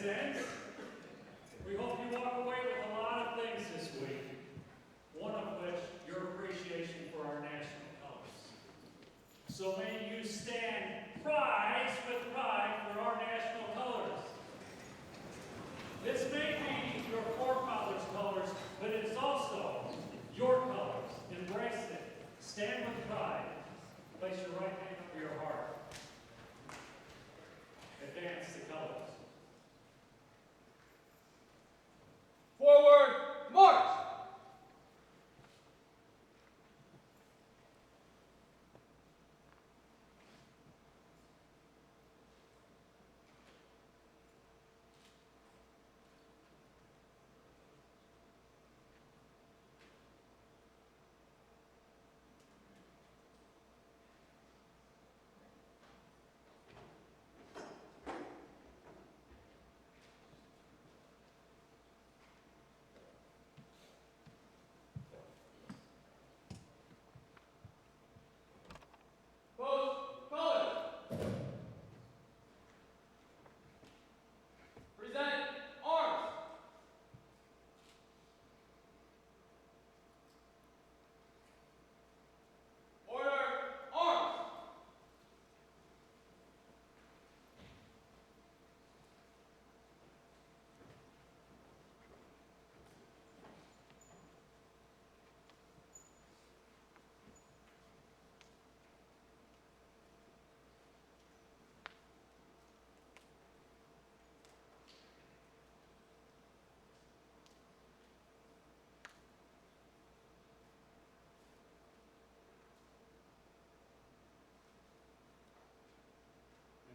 BSNNs. We hope you walk away with a lot of things this week, one of which your appreciation for our national colors. So may you stand prize with pride for our national colors. This may be your forefathers' colors, but it's also your colors. Embrace it. Stand with pride. Place your right hand over your heart. Advance the colors. Forward, march!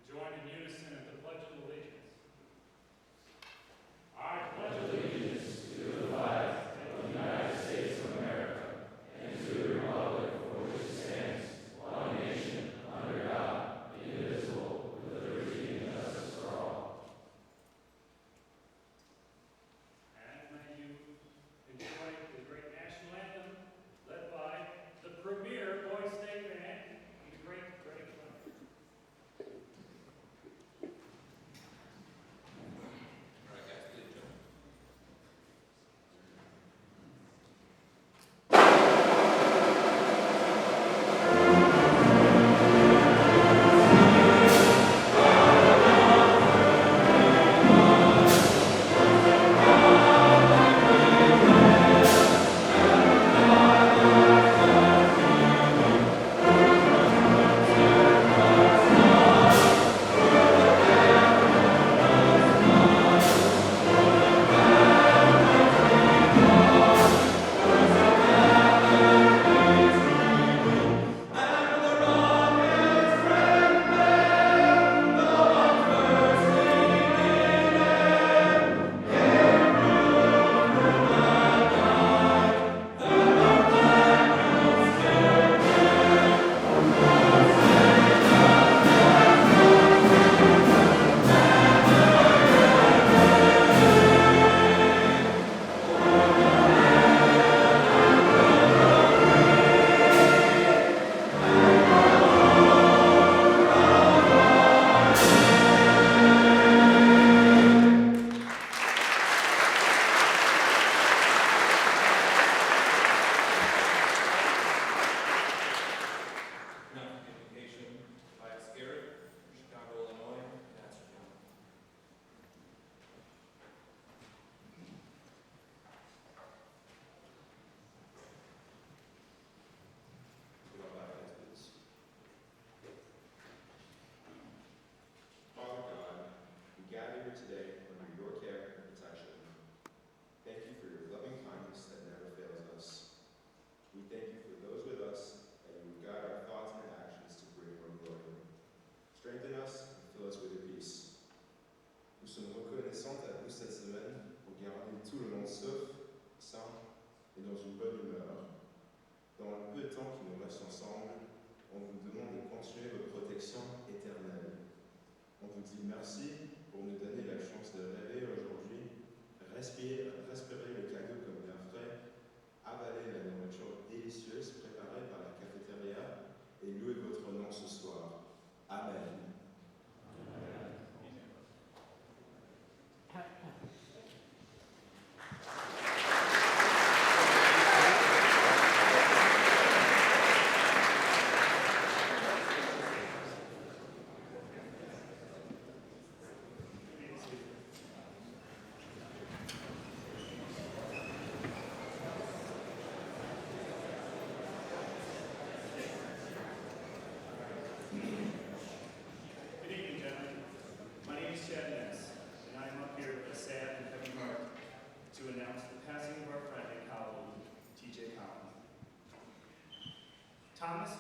Join in unison at the Pledge of Allegiance. I pledge allegiance to the flag of the United States of America and to the republic for which it stands, one nation, under God, indivisible, with liberty and justice for all. And may you enjoy the great national anthem led by the premier Boy State band, the great Freddie Clement. Today under your care and protection. Thank you for your loving kindness that never fails us. We thank you for those with us, that you would guide our thoughts and actions to bring your glory. Strengthen us and fill us with your peace. Nous sommes reconnaissants à vous cette semaine pour garder tout le monde sauf, sain et dans une bonne humeur. Dans le peu de temps qui nous reste ensemble, on vous demande de continuer votre protection éternelle. On vous dit merci pour nous donner la chance de rêver aujourd'hui, respirer le cadeau comme bien frais, avaler la nourriture délicieuse préparée par la cafétéria et louer votre nom ce soir. Amen.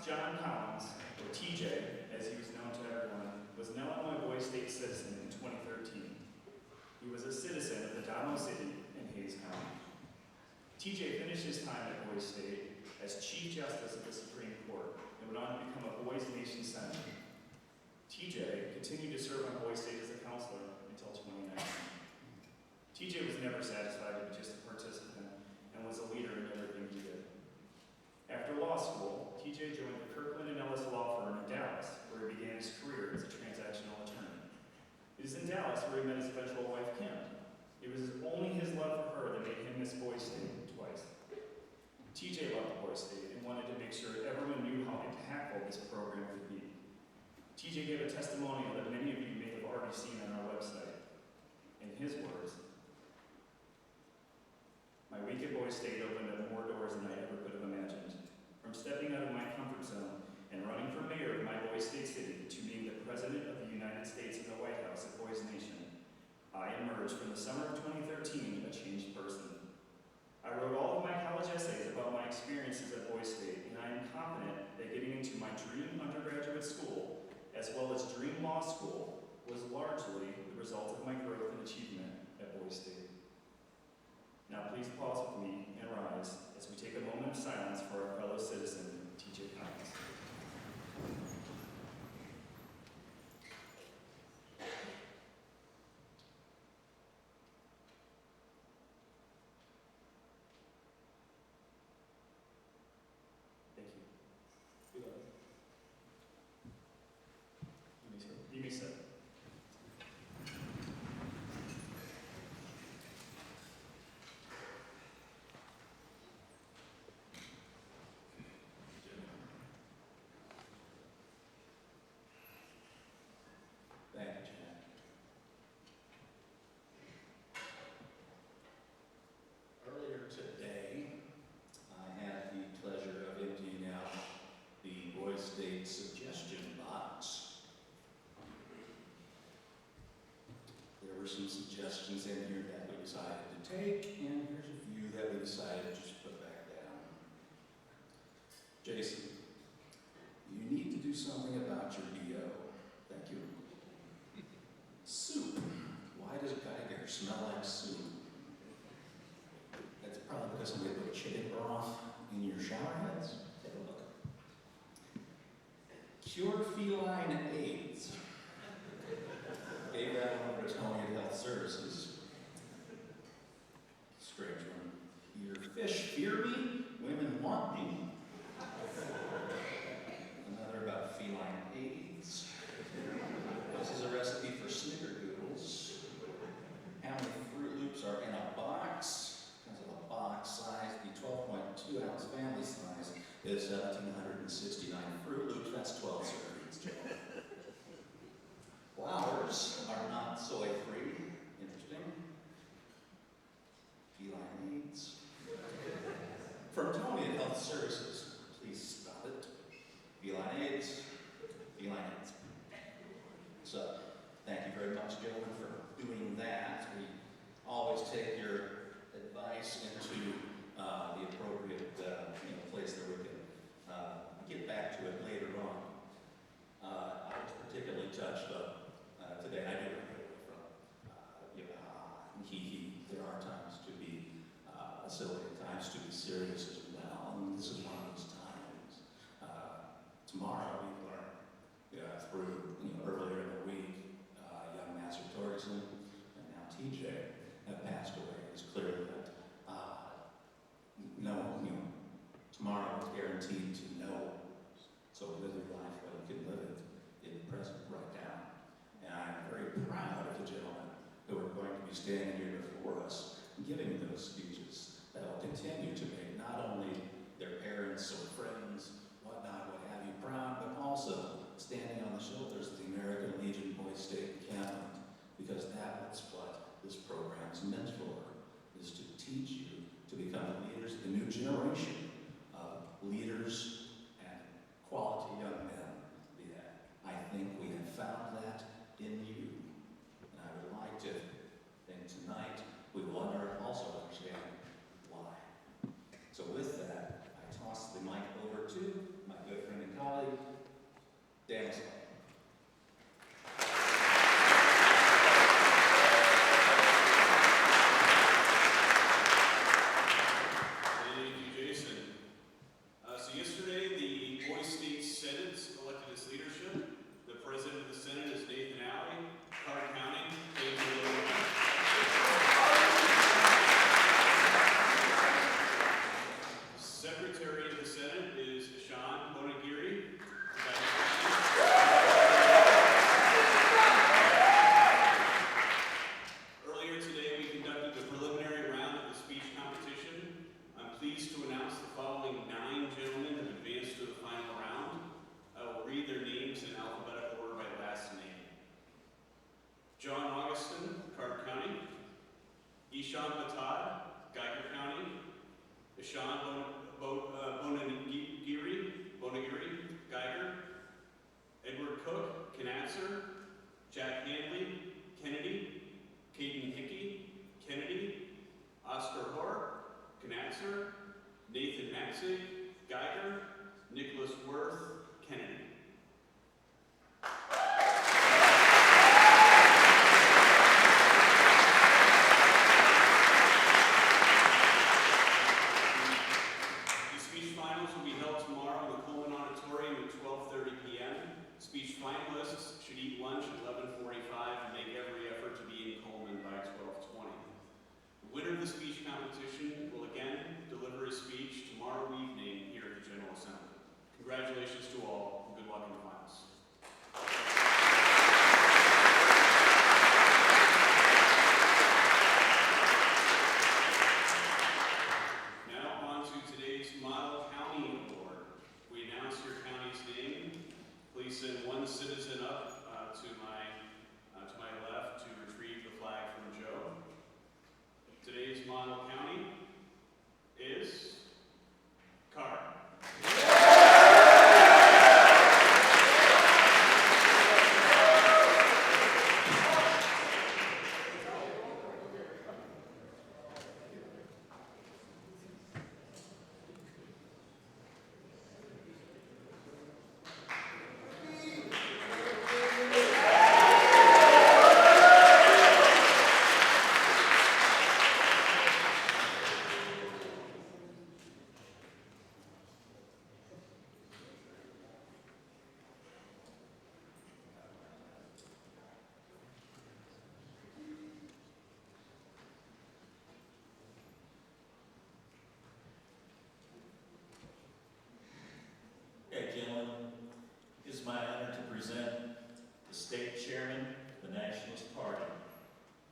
John Collins, or TJ, as he was known to everyone, was an Illinois Boy State citizen in 2013. He was a citizen of the Donald City in Hayes County. TJ finished his time at Boy State as Chief Justice of the Supreme Court and went on to become a Boys Nation Senator. TJ continued to serve on Boy State as a counselor until 2019. TJ was never satisfied to be just a participant and was a leader in everything he did. After law school, TJ joined the Kirkland & Ellis law firm in Dallas, where he began his career as a transactional attorney. It is in Dallas where he met his eventual wife, Kim. It was only his love for her that made him miss Boy State twice. TJ loved Boy State and wanted to make sure everyone knew how impactful this program could be. TJ gave a testimonial that many of you may have already seen on our website. In his words, "My week at Boy State opened up more doors than I ever could have imagined. From stepping out of my comfort zone and running for mayor of my Boy State city to being the President of the United States in the White House at Boys Nation, I emerged from the summer of 2013 a changed person. I wrote all of my college essays about my experiences at Boy State, and I am confident that getting into my dream undergraduate school, as well as dream law school, was largely the result of my growth and achievement at Boy State." Now please pause with me and rise as we take a moment of silence for our fellow citizen, TJ Collins. Thank you. We love you. You may sit. Thank you, Jack. Earlier today, I had the pleasure of emptying out the Boy State suggestion box. There were some suggestions in here that we decided to take, and here's a few that we decided to just put back down. Jason, you need to do something about your BO. Thank you. Soup. Why does Geiger smell like soup? That's probably because somebody put chicken broth in your shower heads. Take a look. Cure feline AIDS. Gave that one over to Tony at Health Services. Strange one. Your fish fear me, women want me. Another about feline AIDS. This is a recipe for snickerdoodles. How many Fruit Loops are in a box? Because of a box size, the 12.2 ounce family size is 1,769 Fruit Loops. That's 12 servings. Flowers are not soy free. Interesting. Feline AIDS. From Tony at Health Services, please stop it. Feline AIDS. Feline AIDS. So, thank you very much, gentlemen, for doing that. We always take your advice into the appropriate place that we can get back to it later on. I was particularly touched up today, and I do get away from there are times to be silly, times to be serious as well, and this is one of those times. Tomorrow we learn through earlier in the week, young Master Torgerson and now TJ have passed away. It's clear that tomorrow is guaranteed to know. So live your life while you can live it in the present right now.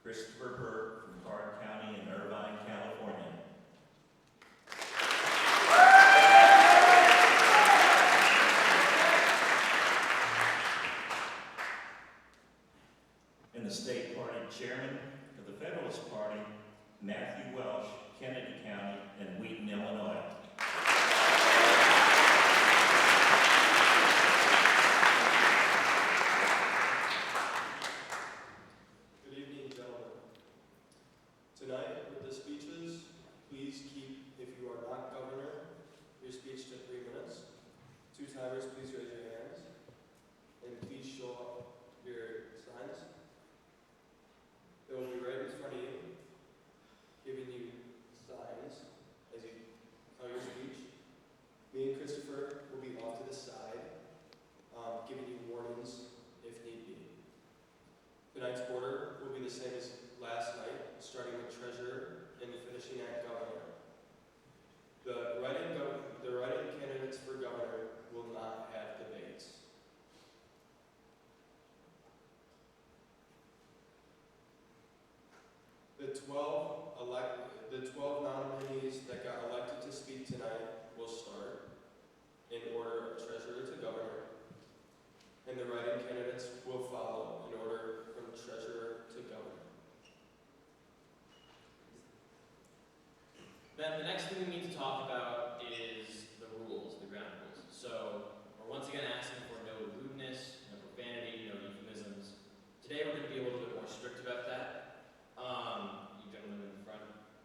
Christopher Burke from Clark County in Irvine, California. In the state party, chairman of the Federalist Party, Matthew Welsh, Kennedy County and Wheaton, Illinois. Good evening, gentlemen. Tonight, with the speeches, please keep, if you are not governor, your speech to 3 minutes. Two timers, please raise your hands. And please show up your signs. They will be right in front of you, giving you signs as you tell your speech. Me and Christopher will be off to the side, giving you warnings if need be. Tonight's order will be the same as last night, starting with treasurer and finishing at governor. The write-in candidates for governor will not have debates. The 12 nominees that got elected to speak tonight will start in order of treasurer to governor, and the write-in candidates will follow in order from treasurer to governor. Then the next thing we need to talk about is the rules, the ground rules. So we're once again asking for no rudeness, no profanity, no euphemisms. Today we're going to be a little bit more strict about that. You gentlemen in the front.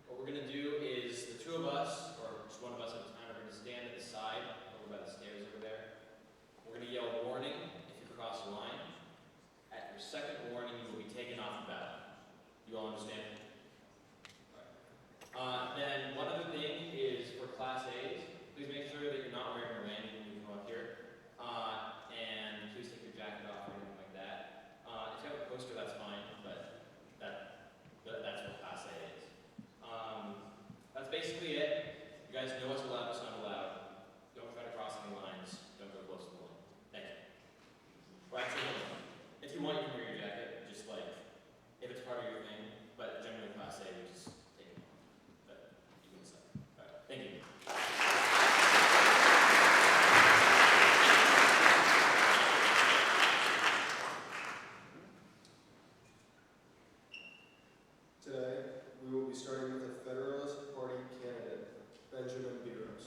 What we're going to do is the two of us, or just one of us at a time, are going to stand at the side over by the stairs over there. We're going to yell warning if you cross the line. At your second warning, you will be taken off the ballot. You all understand? Then one other thing is for Class A's, please make sure that you're not wearing a landing when you come up here. And please take your jacket off or anything like that. If you have a poster, that's fine, but that's what Class A is. That's basically it. You guys know what's allowed, what's not allowed. Don't try to cross any lines. Don't go close to the line. Thank you. Or actually, if you want, you can wear your jacket, just like, if it's part of your thing. But generally, Class A, we just take it off. But you can decide. All right. Thank you. Today, we will be starting with the Federalist Party candidate, Benjamin Beers.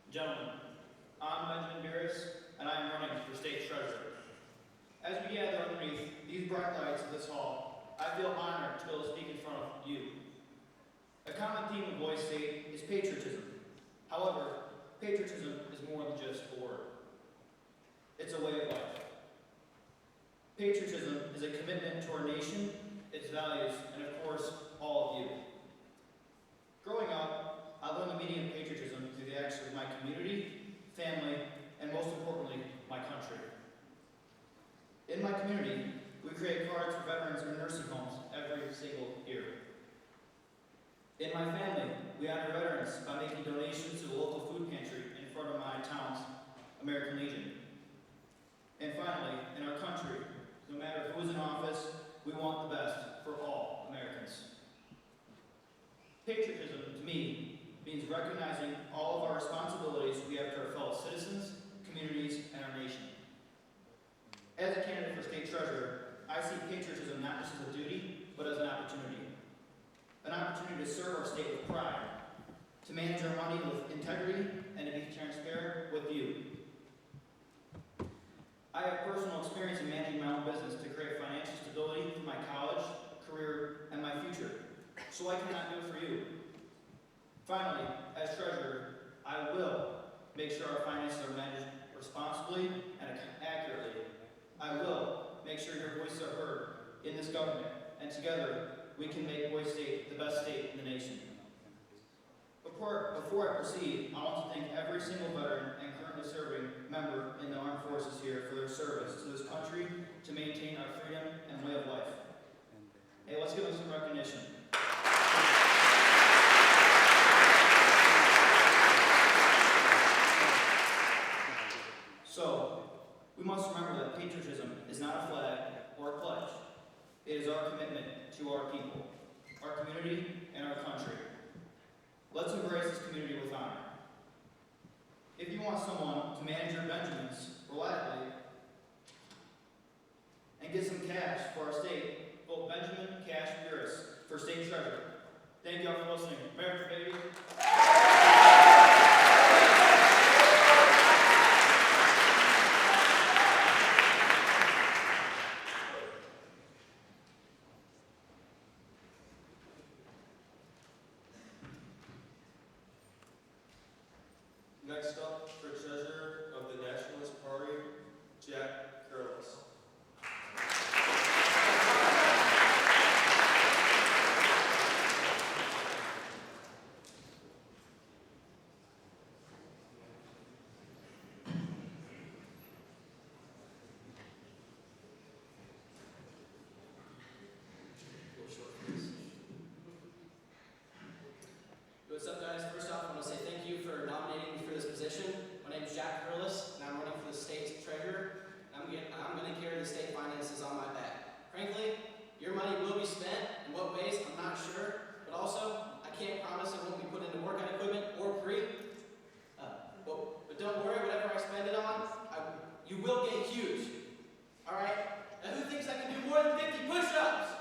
Gentlemen, I'm Benjamin Barris, and I am running for state treasurer. As we gather underneath these bright lights of this hall, I feel honored to be able to speak in front of you. A common theme of Boise State is patriotism. However, patriotism is more than just a word. It's a way of life. Patriotism is a commitment to our nation, its values, and of course, all of you. Growing up, I learned the meaning of patriotism through the actions of my community, family, and most importantly, my country. In my community, we create cards for veterans in nursing homes every single year. In my family, we honor veterans by making donations to the local food pantry in front of my town's American Legion. And finally, in our country, no matter who is in office, we want the best for all Americans. Patriotism, to me, means recognizing all of our responsibilities we have to our fellow citizens, communities, and our nation. As a candidate for state treasurer, I see patriotism not just as a duty, but as an opportunity. An opportunity to serve our state with pride, to manage our money with integrity, and to be transparent with you. I have personal experience in managing my own business to create financial stability for my college, career, and my future. So I cannot do it for you. Finally, as treasurer, I will make sure our finances are managed responsibly and accurately. I will make sure your voices are heard in this government, and together we can make Boise State the best state in the nation. Before I proceed, I want to thank every single veteran and currently serving member in the armed forces here for their service to this country to maintain our freedom and way of life. community and our country. Let's embrace this community with honor. If you want someone to manage your Benjamins reliably and get some cash for our state, vote Benjamin Cash Burris for state treasurer. Thank you all for listening. America, baby. Next up, for treasurer of the Nationalist Party, Jack Curlis. What's up, guys? First off, I want to say thank you for nominating me for this position. My name is Jack Curlis, and I'm running for the state's treasurer. I'm going to carry the state finances on my back. Frankly, your money will be spent. In what ways, I'm not sure. But also, I can't promise it won't be put into workout equipment or free. But don't worry, whatever I spend it on, you will get huge. All right? Now, who thinks I can do more than 50 push-ups?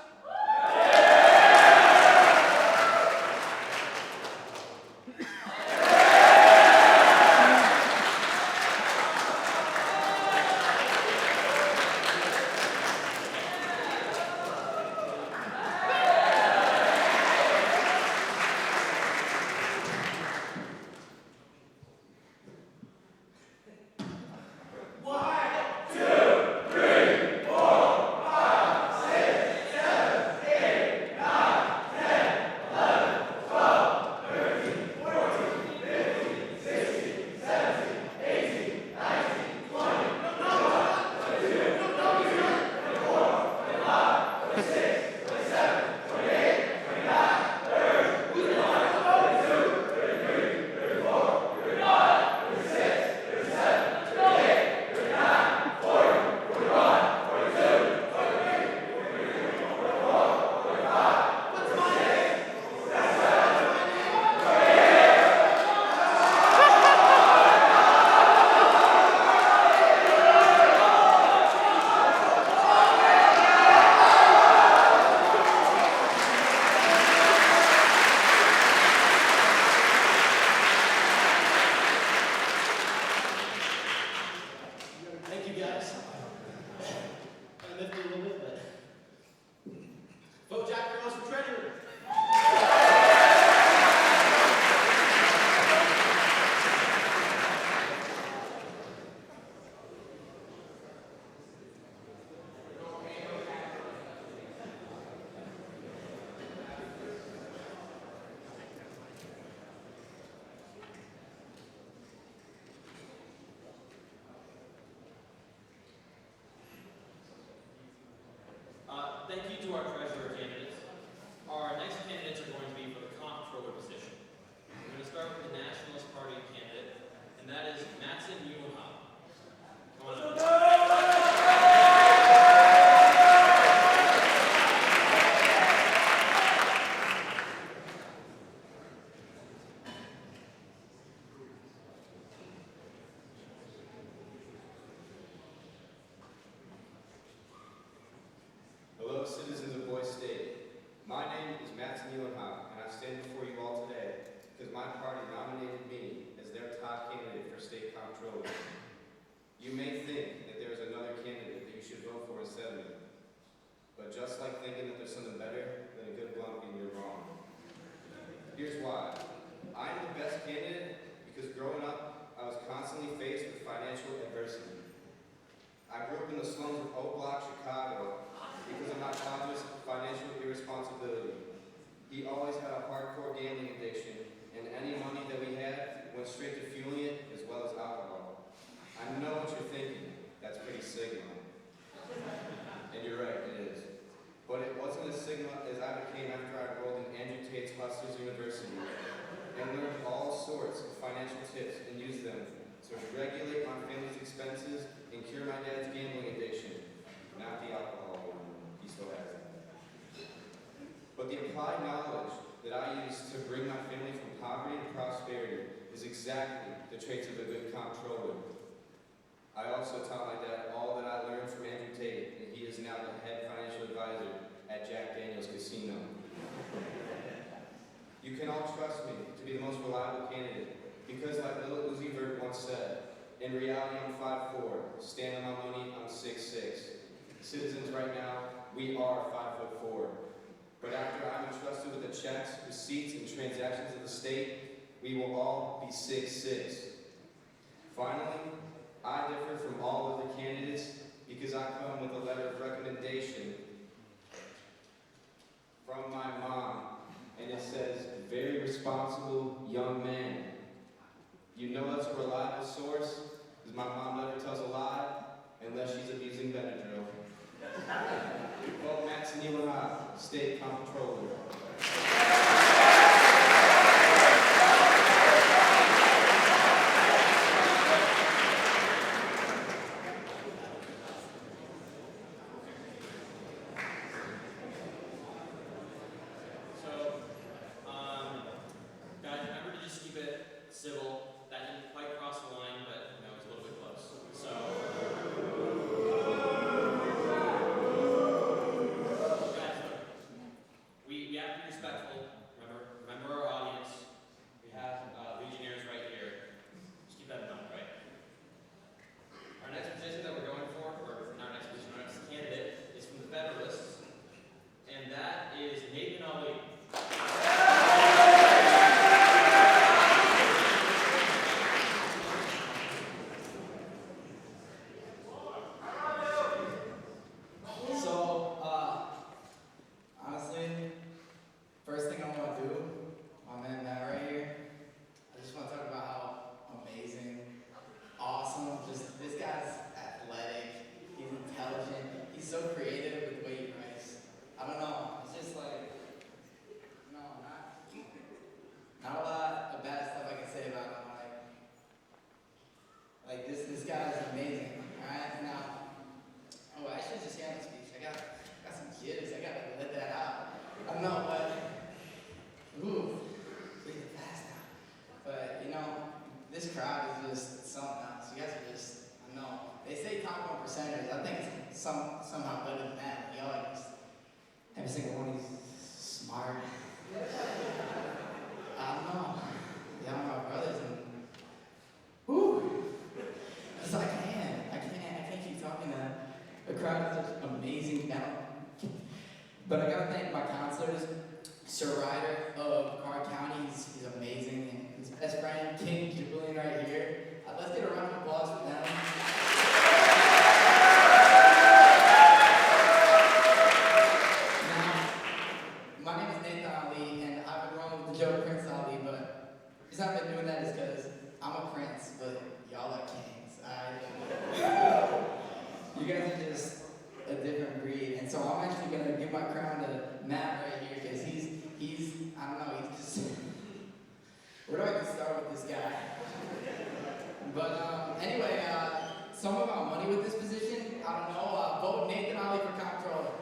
Vote Jack Curlis for treasurer. Thank you to our treasurer candidates. Our next candidates are going to be for the comptroller position. We're going to start with the Nationalist Party candidate, and that is Matson Ueham. Come on up. Hello, citizens of Boise State. My name is Matson Ueham, and I stand before you all today because my party nominated me as their top candidate for state comptroller. You may think that there is another candidate that you should vote for instead of me, but just like thinking that there's something better than a good blumpkin, you're wrong. Here's why. I am the best candidate because growing up, I was constantly faced with financial adversity. I grew up in the slums of Oak Block, Chicago, because of my father's financial irresponsibility. He always had a hardcore gambling addiction, and any money that we had went straight to fueling it as well as alcohol. I know what you're thinking. That's pretty Sigma. And you're right, it is. But it wasn't as Sigma as I became after I enrolled in Andrew Tate's Hustlers University and learned all sorts of financial tips and used them to regulate my family's expenses and cure my dad's gambling addiction, not the alcohol one. He still has it. But But the applied knowledge that I use to bring my family from poverty to prosperity is exactly the traits of a good comptroller. I also taught my dad all that I learned from Andrew Tate, and he is now the head financial advisor at Jack Daniel's Casino. You can all trust me to be the most reliable candidate, because like little Uzi Vert once said, in reality I'm 5'4", stand on my money, I'm 6'6". Citizens, right now, we are 5'4". But after I'm entrusted with the checks, receipts, and transactions of the state, we will all be 6'6". Finally, I differ from all other candidates because I come with a letter of recommendation from my mom, and it says, very responsible young man. You know that's a reliable source, because my mom never tells a lie unless she's abusing Benadryl. Vote Max Neal, State Comptroller. Guys, remember to just keep it civil. That didn't quite cross the line, but it's a little bit close. So, guys, look, we have to be respectful. Remember our audience. We have legionnaires right here. Just keep that in mind, right? Our next position that we're going for, or not next position, our next candidate is from the Federalists, and that is Nathan Ali. Honestly, first thing I want to do, my man Matt right here, I just want to talk about how amazing, awesome, just this guy's athletic, he's intelligent, he's so creative with the way he writes. I don't know, it's just like, no, not a lot of bad stuff I can say about him. Like this guy is amazing. Alright, now, oh, I should just hear the speech. I got some jitters. I gotta let that out. I don't know, but breathing fast now. But this crowd is just something else. You guys are just, I don't know. They say top 1%ers. I think it's somehow better than that. Y'all are just every single one is smart. I don't know. Y'all are my brothers, and because I can't keep talking to a crowd of such amazing talent. But I gotta thank my counselors, Sir Ryder of Clark County, he's amazing, and his best friend, King Julian, right here. Let's get a round of applause for them. Now, my name is Nathan Ali, and I've been rolling with the joke Prince Ali, but the reason I've been doing that is because I'm a prince, but y'all are kings. You guys are just a different breed, and so I'm actually gonna give my crown to Matt right here because he's I don't know, he's just where do I even start with this guy? But anyway, some about money with this position, I don't know. Vote Nathan Ali for comptroller.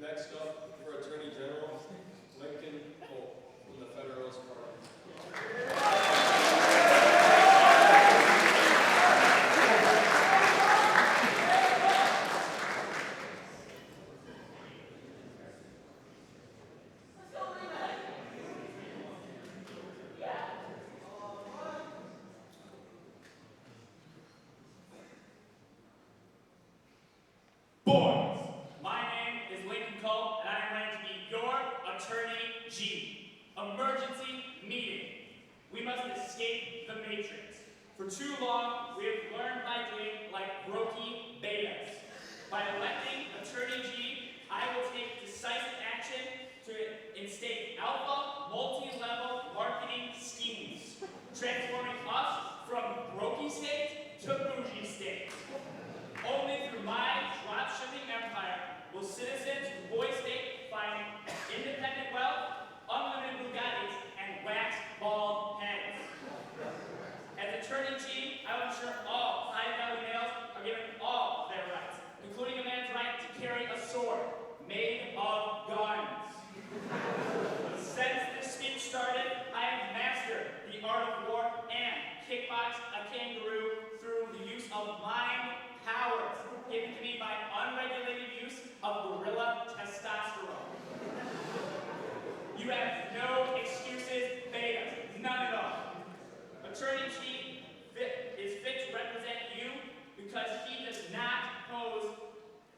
Next up, for Attorney General, Lincoln Holt from the Federalist Party. Boys, my name is Lincoln Culp, and I'm going to be your Attorney G. Emergency meeting. We must escape the Matrix. For too long, we have learned by doing like Brokey betas. By electing Attorney G, I will take decisive action to instate alpha, multi-level marketing schemes, transforming us from Brokey state to bougie state. box a kangaroo through the use of mind powers given to me by unregulated use of gorilla testosterone. You have no excuses, beta, none at all. Attorney Chief is fit to represent you because he does not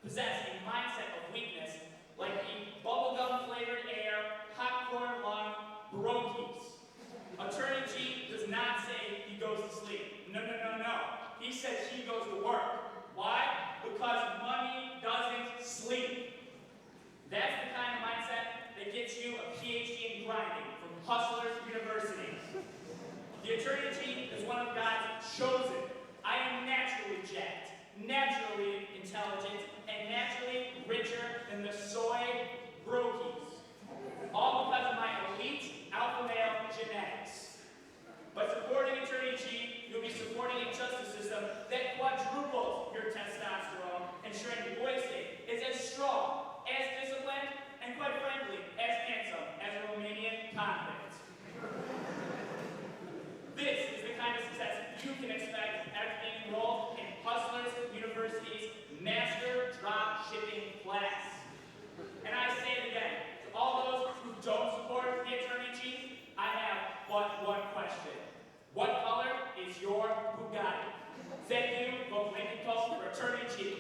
possess a mindset of weakness like the bubblegum-flavored air, popcorn lung, bronchies. Attorney Chief does not say he goes to sleep. No. He says he goes to work. Why? Because money doesn't sleep. That's the kind of mindset that gets you a PhD in grinding from Hustlers University. The Attorney Chief is one of God's chosen. I am naturally jacked, naturally intelligent, and naturally richer than the soy brokies. All because of my elite alpha male genetics. By supporting Attorney Chief, you'll be supporting a justice system that quadruples your testosterone, ensuring the boy state is as strong, as disciplined, and quite frankly, as handsome as a Romanian convict. This is the kind of success you can expect after being enrolled in Hustlers University's Master Drop Shipping class. And I say it again, to all those who don't support the Attorney Chief, I have but one question. What color is your Bugatti? Thank you, vote mythical for Attorney Chief.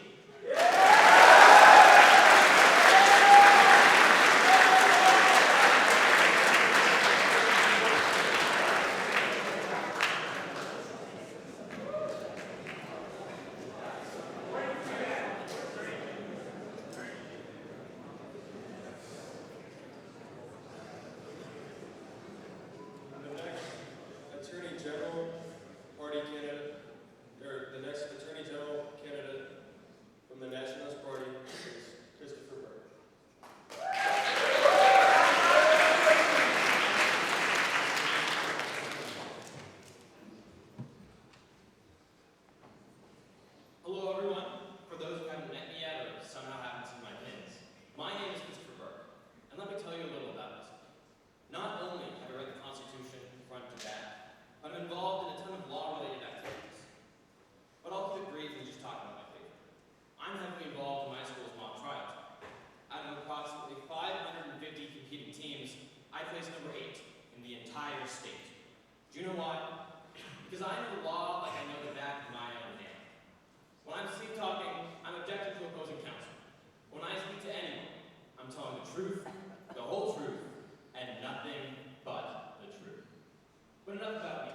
The next Attorney General candidate from the Nationalist Party is Christopher Burke. Hello everyone. For those who haven't met me yet or somehow haven't seen my pins, my name is Christopher Burke, and let me tell you a little about myself. Not only have I read the Constitution front to back, but I'm involved in a ton of law-related activities. But I'll keep it brief and just talk about my favorite. I'm heavily involved in my school's mock trial team. Out of approximately 550 competing teams, I placed number 8 in the entire state. Do you know why? Because I know the law like I know the back of my own hand. When I'm sleep talking, I'm objecting to opposing counsel. When I speak to anyone, I'm telling the truth, the whole truth, and nothing but the truth. But enough about me.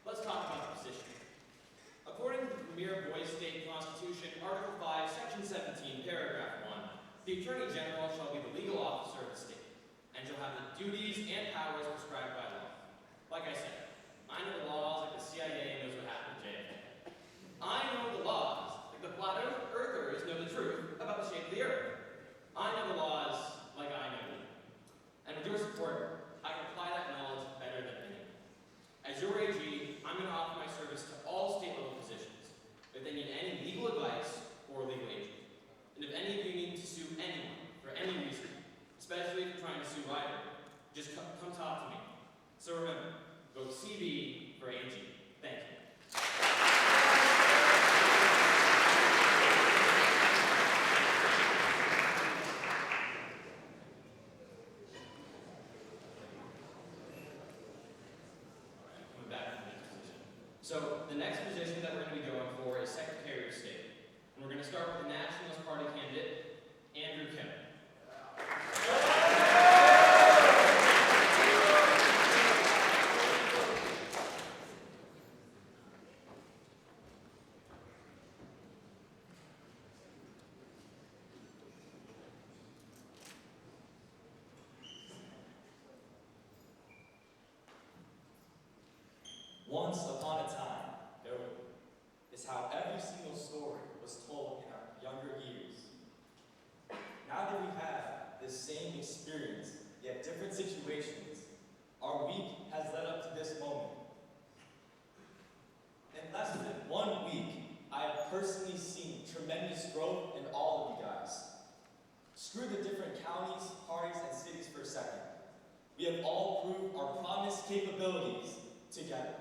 Let's talk about the position. According to the Premier Boys State Constitution, Article 5, Section 17, Paragraph 1, the Attorney General shall be the legal officer of the state, and shall have the duties and powers prescribed by law. Like I said, I know the laws like the CIA knows what happened to JFK. I know the laws like the flat earthers know the truth about the shape of the earth. I know the laws like I know you. And with your support, I can apply that knowledge better than anyone. As your AG, I'm going to offer my service to all state-level positions. If they need any legal advice or legal aid. And if any of you need to sue anyone for any reason, especially if you're trying to sue Ryder, just come talk to me. So remember, vote CB for AG. Thank you. So the next position that we're going to be going for is Secretary of State. And we're going to start with the Nationalist Party candidate, Andrew Kim. Once upon a time, there is how every single story was told in our younger years. Now that we have the same experience, yet different situations, our week has led up to this moment. In less than 1 week, I have personally seen tremendous growth in all of you guys. Screw the different counties, parties, and cities for a second. We have all proved our promised capabilities together.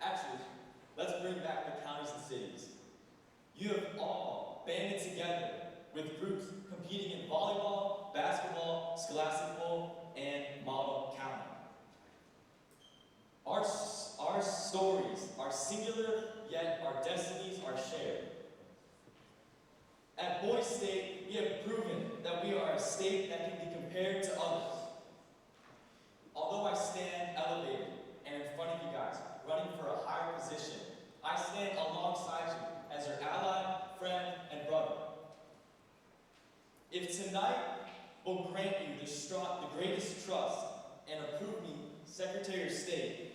Actually, let's bring back the counties and cities. You have all banded together with groups competing in volleyball, basketball, scholastic bowl, and model county. Our stories are singular, yet our destinies are shared. At Boys State, we have proven that we are a state that can be compared to others. Although I stand elevated and in front of you guys, running for a higher position, I stand alongside you as your ally, friend, and brother. If tonight will grant you the greatest trust and approve me Secretary of State,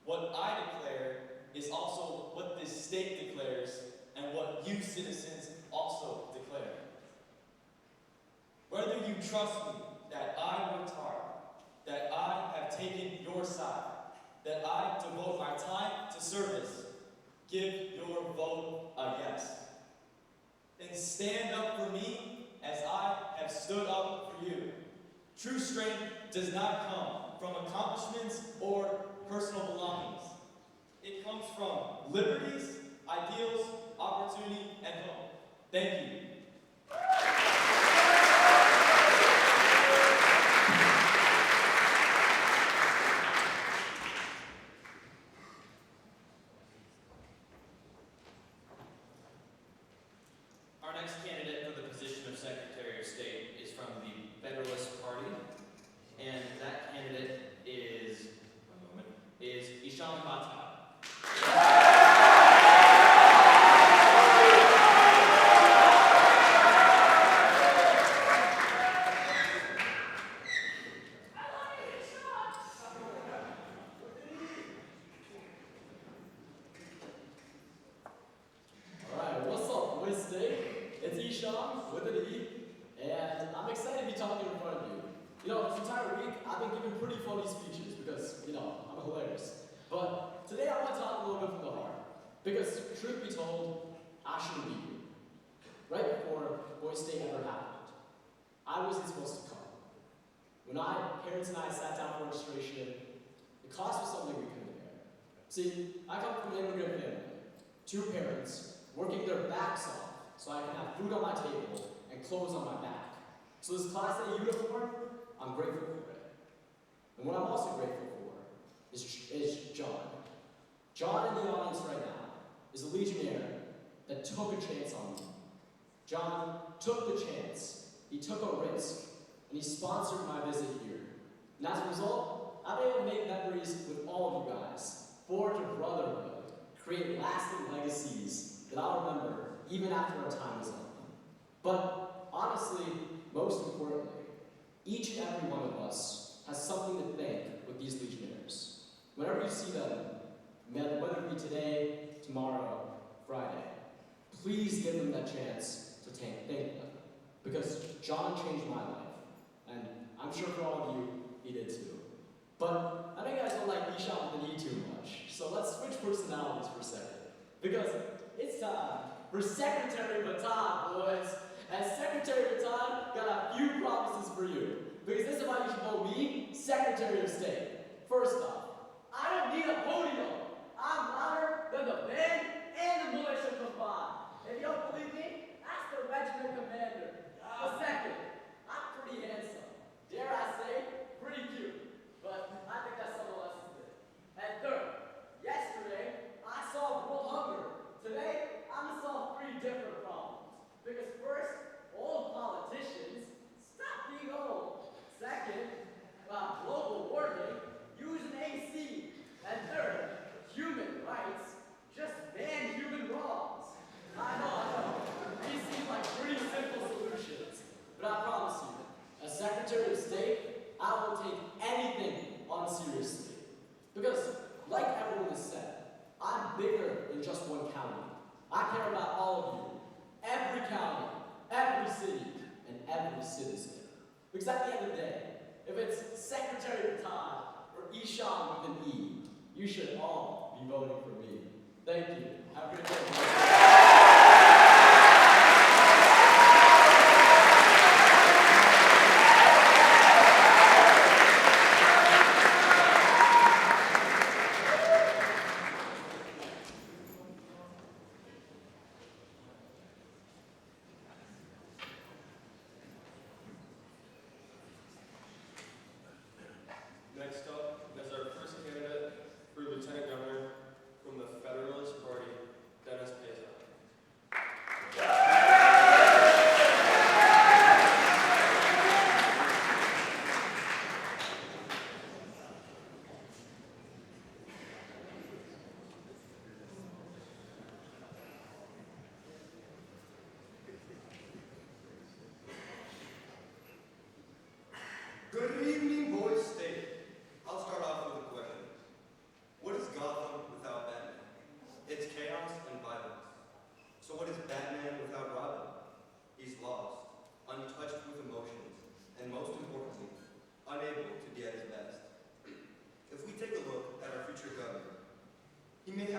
what I declare is also what this state declares and what you citizens also declare. Whether you trust me that I worked hard, that I have taken your side, that I devote my time to service, give your vote a yes. Then stand up for me as I have stood up for you. True strength does not come from accomplishments or personal belongings. It comes from liberties, ideals, opportunity, and hope. Thank you. Our next candidate for the position of Secretary of State is from the Federalist Party, and that candidate is, Isham Bata. Alright, what's up, Boys State? It's Isham with an E, and I'm excited to be talking in front of you. You know, this entire week, I've been giving pretty funny speeches because, you know, I'm hilarious. But today I want to talk a little bit from the heart. Because, truth be told, I shouldn't be here. Right before Boys State ever happened, I wasn't supposed to come. When parents and I sat down for registration, the cost was something we couldn't bear. See, I come from an immigrant family. 2 parents working their backs off so I can have food on my table and clothes on my back. So this Class A uniform, I'm grateful for it. And what I'm also grateful for is John. John in the audience right now is a Legionnaire that took a chance on me. John took the chance, he took a risk, and he sponsored my visit here. And as a result, I'm able to make memories with all of you guys, forge a brotherhood, create lasting legacies that I'll remember even after our time is up. But honestly, most importantly, each and every one of us has something to thank with these Legionnaires. Whenever you see them, whether it be today, tomorrow, Friday, please give them that chance to thank them. Because John changed my life, and I'm sure for all of you, he did too. But I know you guys don't like Isham with an E too much, so let's switch personalities for a second. Because it's time for Secretary Baton, boys. And Secretary Baton got a few promises for you. Because this is why you should know me, Secretary of State. First off, I don't need a podium. I'm louder than the band and the militia combined. If you don't believe me, ask the regiment commander. The second, I'm pretty handsome. Dare I say, pretty cute. But I think that's someone else's thing. And third, yesterday, I solved world hunger. Today, I'm gonna solve 3 different problems. Because first, old politicians, stop being old. Second, global warming, use an AC. And third, human rights, just ban human wrongs. I know. These seem like pretty simple solutions. But I promise you, as Secretary of State, I will take anything on seriously. Because, like everyone has said, I'm bigger than just one county. I care about all of you, every county, every city, and every citizen. Because at the end of the day, if it's Secretary Baton or Isham with an E, you should all be voting for me. Thank you. Have a good day.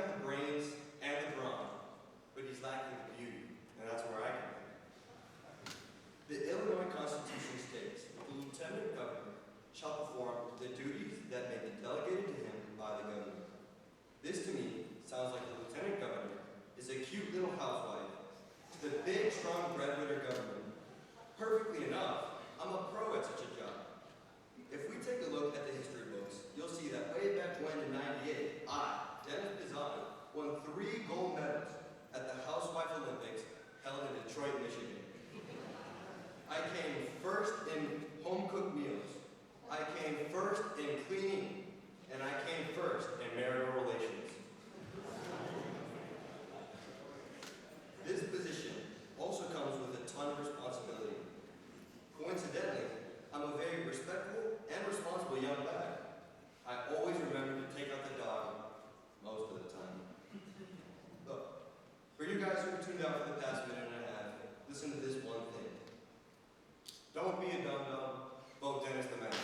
have the brains and the brawn, but he's lacking the beauty, and that's where I come in. The Illinois Constitution states that the lieutenant governor shall perform the duties that may be delegated to him by the governor. This to me sounds like the lieutenant governor is a cute little housewife to the big, strong breadwinner government. Perfectly enough, I'm a pro at such a job. If we take a look at the history books, you'll see that way back when in '98, Dennis Pisano, won 3 gold medals at the Housewife Olympics held in Detroit, Michigan. I came first in home-cooked meals. I came first in cleaning. And I came first in marital relations. This position also comes with a ton of responsibility. Coincidentally, I'm a very respectful and responsible young lad. I always remember to take out the dog most of the time. Look, for you guys who have tuned out for the past minute and a half, listen to this one thing. Don't be a dum-dum, vote Dennis the Menace.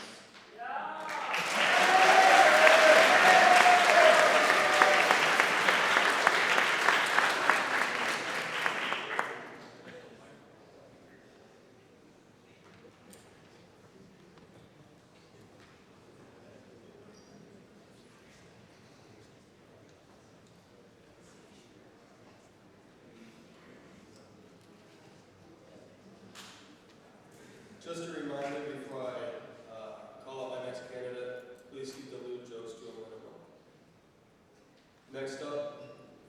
Just a reminder before I call up my next candidate, please keep the lewd jokes to a minimum. Next up,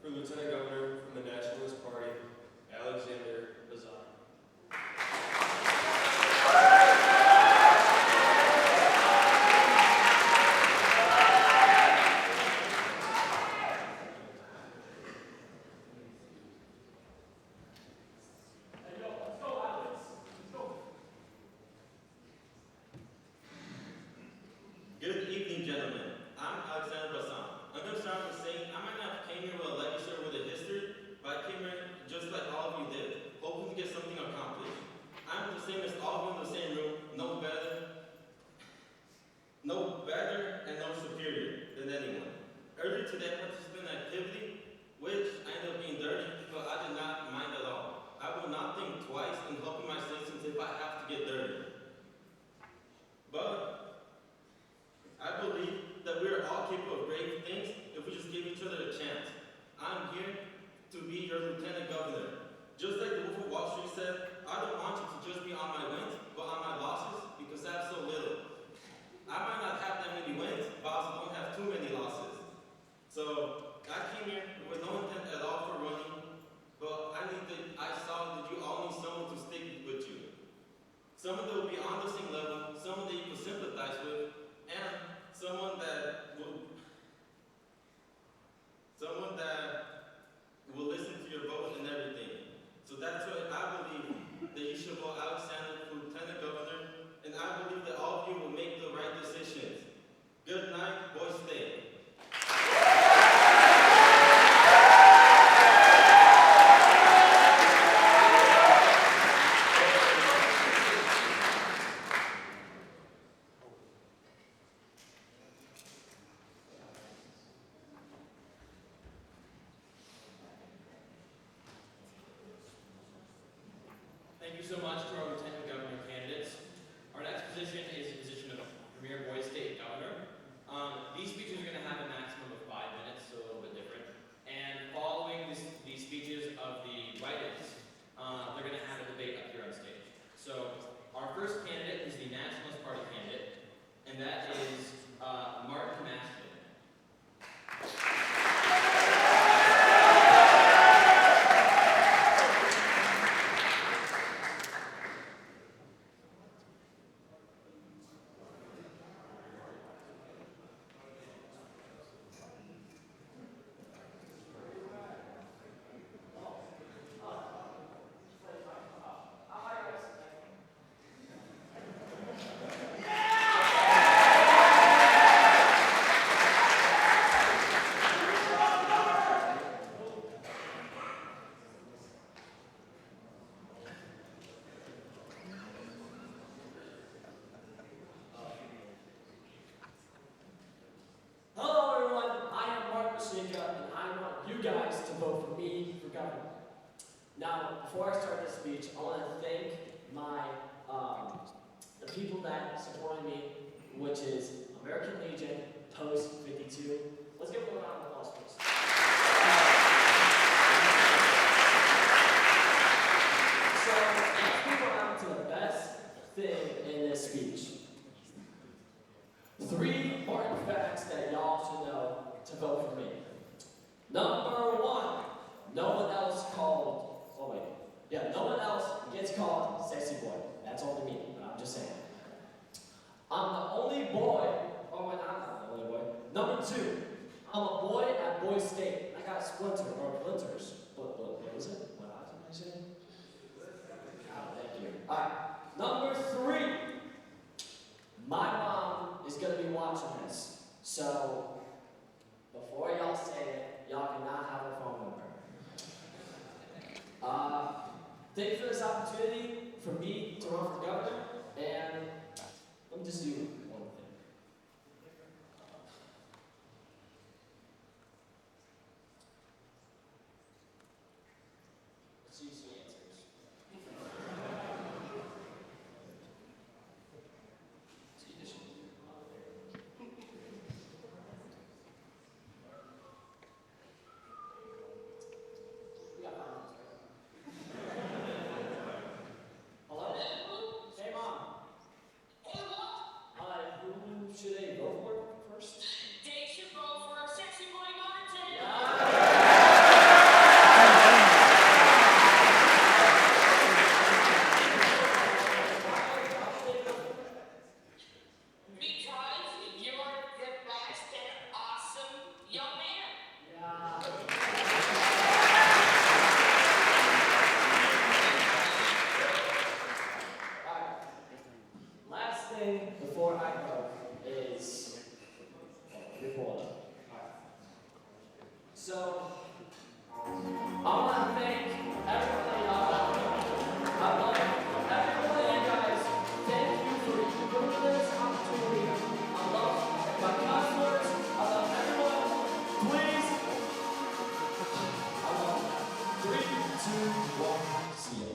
for Lieutenant Governor from the Nationalist Party, Alexander Bazan. Good evening, gentlemen. I'm Alexander Bassan. I'm going to start with saying I might not have came here with a legacy or with a history, but I came here just like all of you did, hoping to get something accomplished. I'm the same as all of you in the same room, no better and no superior than anyone. Earlier today, I participated in an activity which I ended up being dirty, but I did not mind at all. I will not think twice in helping my citizens if I have to get dirty. But I believe that we are all capable of great things if we just give each other a chance. I'm here to be your lieutenant governor. Just like the Wolf of Wall Street said, I don't want you to just be on my wins, but on my losses, because I have so little. I might not have that many wins, but I also don't have too many losses. So I came here with no intent at all for running, but I saw that you all need someone to stick with you. Someone that will be on the same level, someone that you can sympathize with, and someone that will listen to your vote and everything. So that's why I believe that you should vote Alexander for Lieutenant Governor, and I believe that all of you will make the right decisions. Good night, Boys State. Thank you so much to our Lieutenant Governor candidates. Our next position is the position of Premier Boys State Governor. These speeches are going to have a maximum of 5 minutes, so a little bit different. And following these speeches of the write-ins, they're going to have a debate up here on stage. So our first candidate is the Nationalist Party candidate, and that is Martin Mashkin. guys to vote for me for governor. Now, before I start this speech, I want to thank the people that supported me, which is American Legion, Post 52. Let's give them a round of applause, please. So, let's move on to the best thing in this speech. 3 important facts that y'all should know to vote for me. Number 1, no one else gets called sexy boy. That's only me, but I'm just saying. I'm the only boy, I'm not the only boy. Number 2, I'm a boy at Boys State. I got splinters. What was it? What am I saying? Oh, thank you. Alright, number 3, my mom is gonna be watching this. So, before y'all say it, y'all cannot have her phone number. Thank you for this opportunity for me to run for governor, and let me just do one thing. Let's use some answers. See this one? We got comments, right? Hello? Hey, Mom. Who should they vote for first? They should vote for sexy boy Martin. Because you're the best and awesome young man. Alright. Last thing before I go is report. So, I want to thank everyone that y'all. I love every one of you guys. Thank you for giving me this opportunity. I love my counselors. I love everyone. Please. I love you. 3, 2, 1. See ya.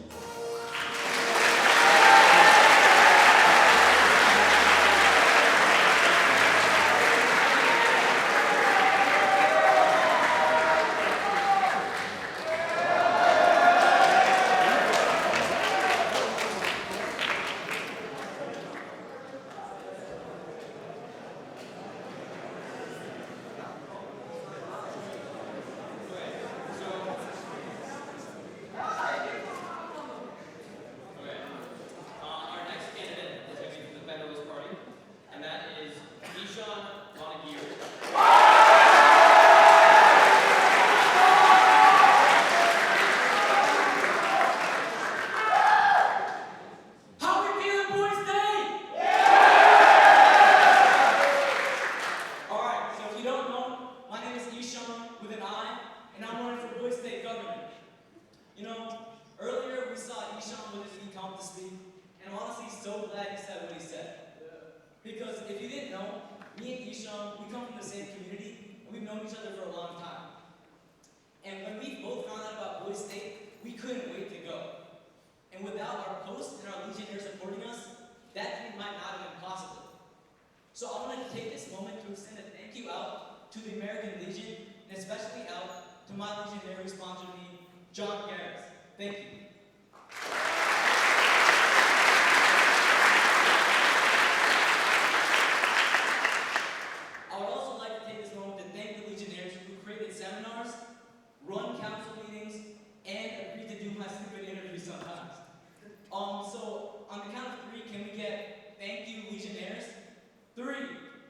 Our next candidate is going to be from the Federalist Party, and that is Ishan Montague. How we feeling, boys? Day? Alright, so if you don't know, my name is Ishan with an I, and I'm running for Boys State Governor. You know, earlier we saw Ishan with his e-com to speak, and I'm honestly so glad he said what he said. Because if you didn't know, me and Ishan, we come from the same community, and we've known each other for a long time. And when we both found out about Boys State, we couldn't wait to go. And without our post and our Legionnaires supporting us, that dream might not have been possible. So I want to take this moment to extend a thank you out to the American Legion, and especially out to my Legionnaire who sponsored me, John Garris. Thank you. I would also like to take this moment to thank the Legionnaires who created seminars, run council meetings, and agreed to do my stupid interviews sometimes. So on the count of 3, can we get thank you, Legionnaires? 3,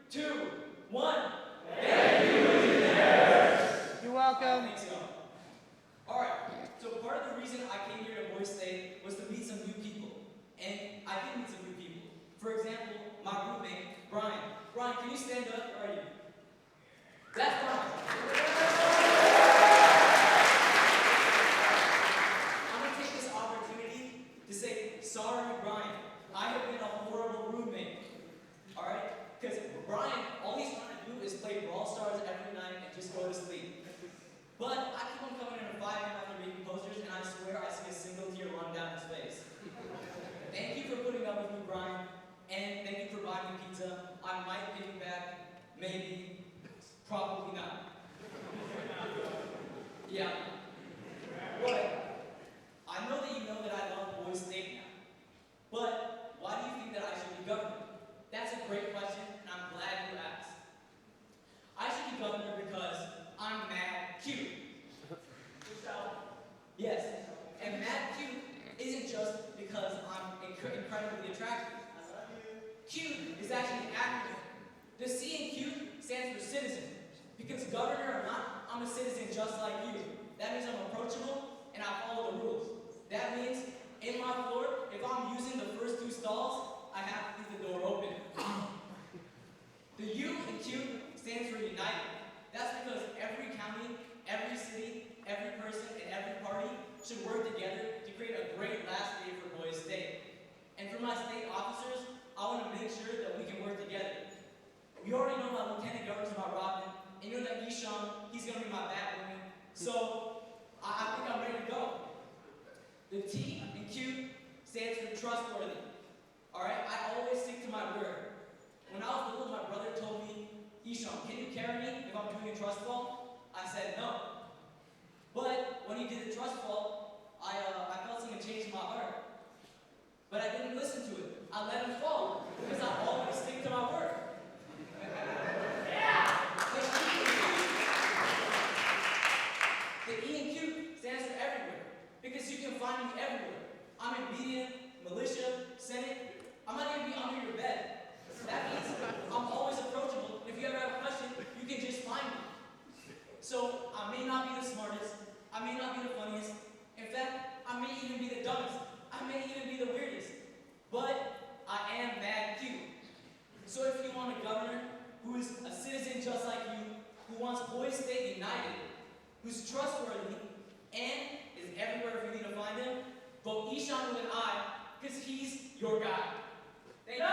2, 1. Thank you, Legionnaires! You're welcome. Thanks, y'all. Alright, so part of the reason I came here to Boys State was to meet some new people. And I did meet some new people. For example, my roommate, Brian. Brian, can you stand up? Where are you? That's Brian. I'm going to take this opportunity to say, sorry, Brian. I have been a horrible roommate. Alright? Because Brian, all he's trying to do is play Brawl Stars every night and just go to sleep. But Maybe. Probably not. Yeah. What? I know that you know that I love Boys State now. But why do you think that I should be governor? That's a great question, and I'm glad you asked. I should be governor because I'm mad cute. Yes, and mad cute isn't just because I'm incredibly attractive. Cute is actually an acronym. The C in cute stands for citizen. Because governor or not, I'm a citizen just like you. That means I'm approachable and I follow the rules. That means in my floor, if I'm using the first two stalls, I have to leave the door open. The U in cute stands for united. That's because every county, every city, every person, and every party should work together to create a great last day for Boys State. And for my state officers, I want to make sure that we can work together. We already know my lieutenant governor's my Robin, and you know that Isham, he's going to be my Batwoman. So, I think I'm ready to go. The T in Q stands for trustworthy. Alright, I always stick to my word. When I was little, my brother told me, Isham, can you carry me if I'm doing a trust fall? I said no. But when he did the trust fall, I felt something change in my heart. But I didn't listen to it. I let him fall because I always stick to my word. The E in Q stands for everywhere because you can find me everywhere. I'm in media, militia, Senate. I might even be under your bed. That means I'm always approachable. If you ever have a question, you can just find me. So I may not be the smartest. I may not be the funniest. In fact, I may even be the dumbest. I may even be the weirdest. But I am mad cute. So if you want a governor who is a citizen just like you, who wants Boys State united, who's trustworthy, and is everywhere for you to find him, vote Isham with an I, because he's your guy. Thank you.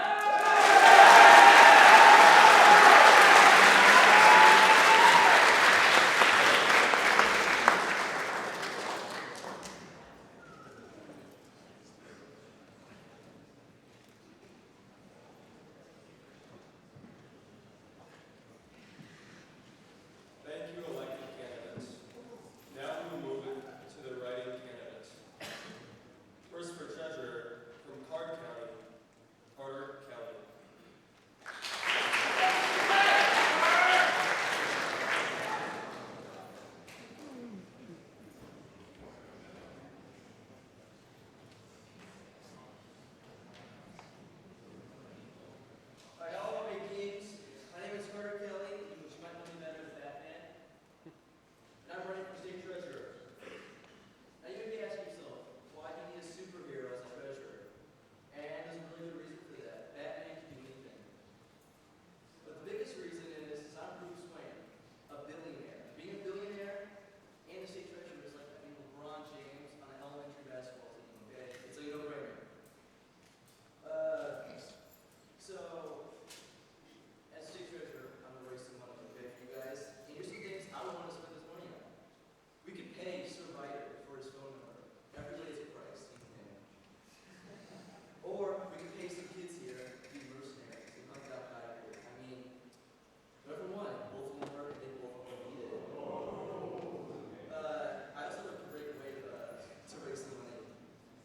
Thank you, elected candidates. Now we will move to the writing candidates. First for treasurer, from Carter County. Alright, all my kings. My name is Carter Kelly, which you might know me better as Batman. And I'm running for state treasurer. Now you may be asking yourself, why do you need a superhero as a treasurer? And there's a really good reason for that. Batman can do anything. But the biggest reason is I'm Bruce Wayne, a billionaire. Being a billionaire and a state treasurer is like being LeBron James on an elementary basketball team, okay? It's a no-brainer. So, as state treasurer, I'm gonna raise some money, okay, for you guys. And here's some things I would want to spend this money on. We could pay Sir Ryder for his phone number. Every day is a price, you can pay. Or we could pay some kids here to be mercenaries and hunt out Tiger. I mean, whoever won, both of them work and they both of them need it. I also have a great way to raise some money.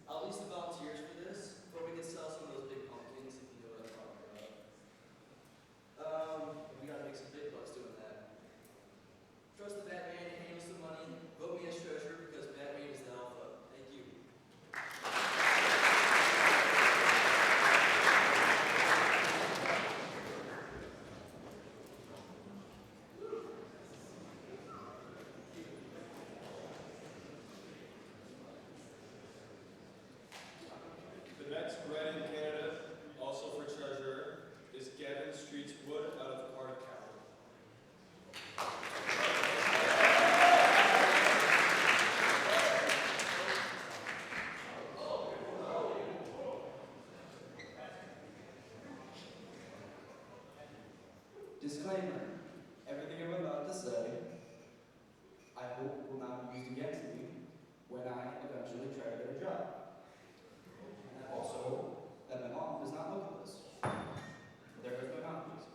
I'll lease the volunteers for this, or we could sell some of those big pumpkins if you know what I'm talking about. We gotta make some big bucks doing that. Trust the Batman to handle some money. Vote me as treasurer because Batman is the alpha. Thank you. The next writing candidate, also for treasurer, is Gavin Streets Wood out of Carter County. Disclaimer. Everything I'm about to say, I hope will not be used against me when I eventually try to get a job. And I also hope that my mom does not look at this. There goes my mouthpiece.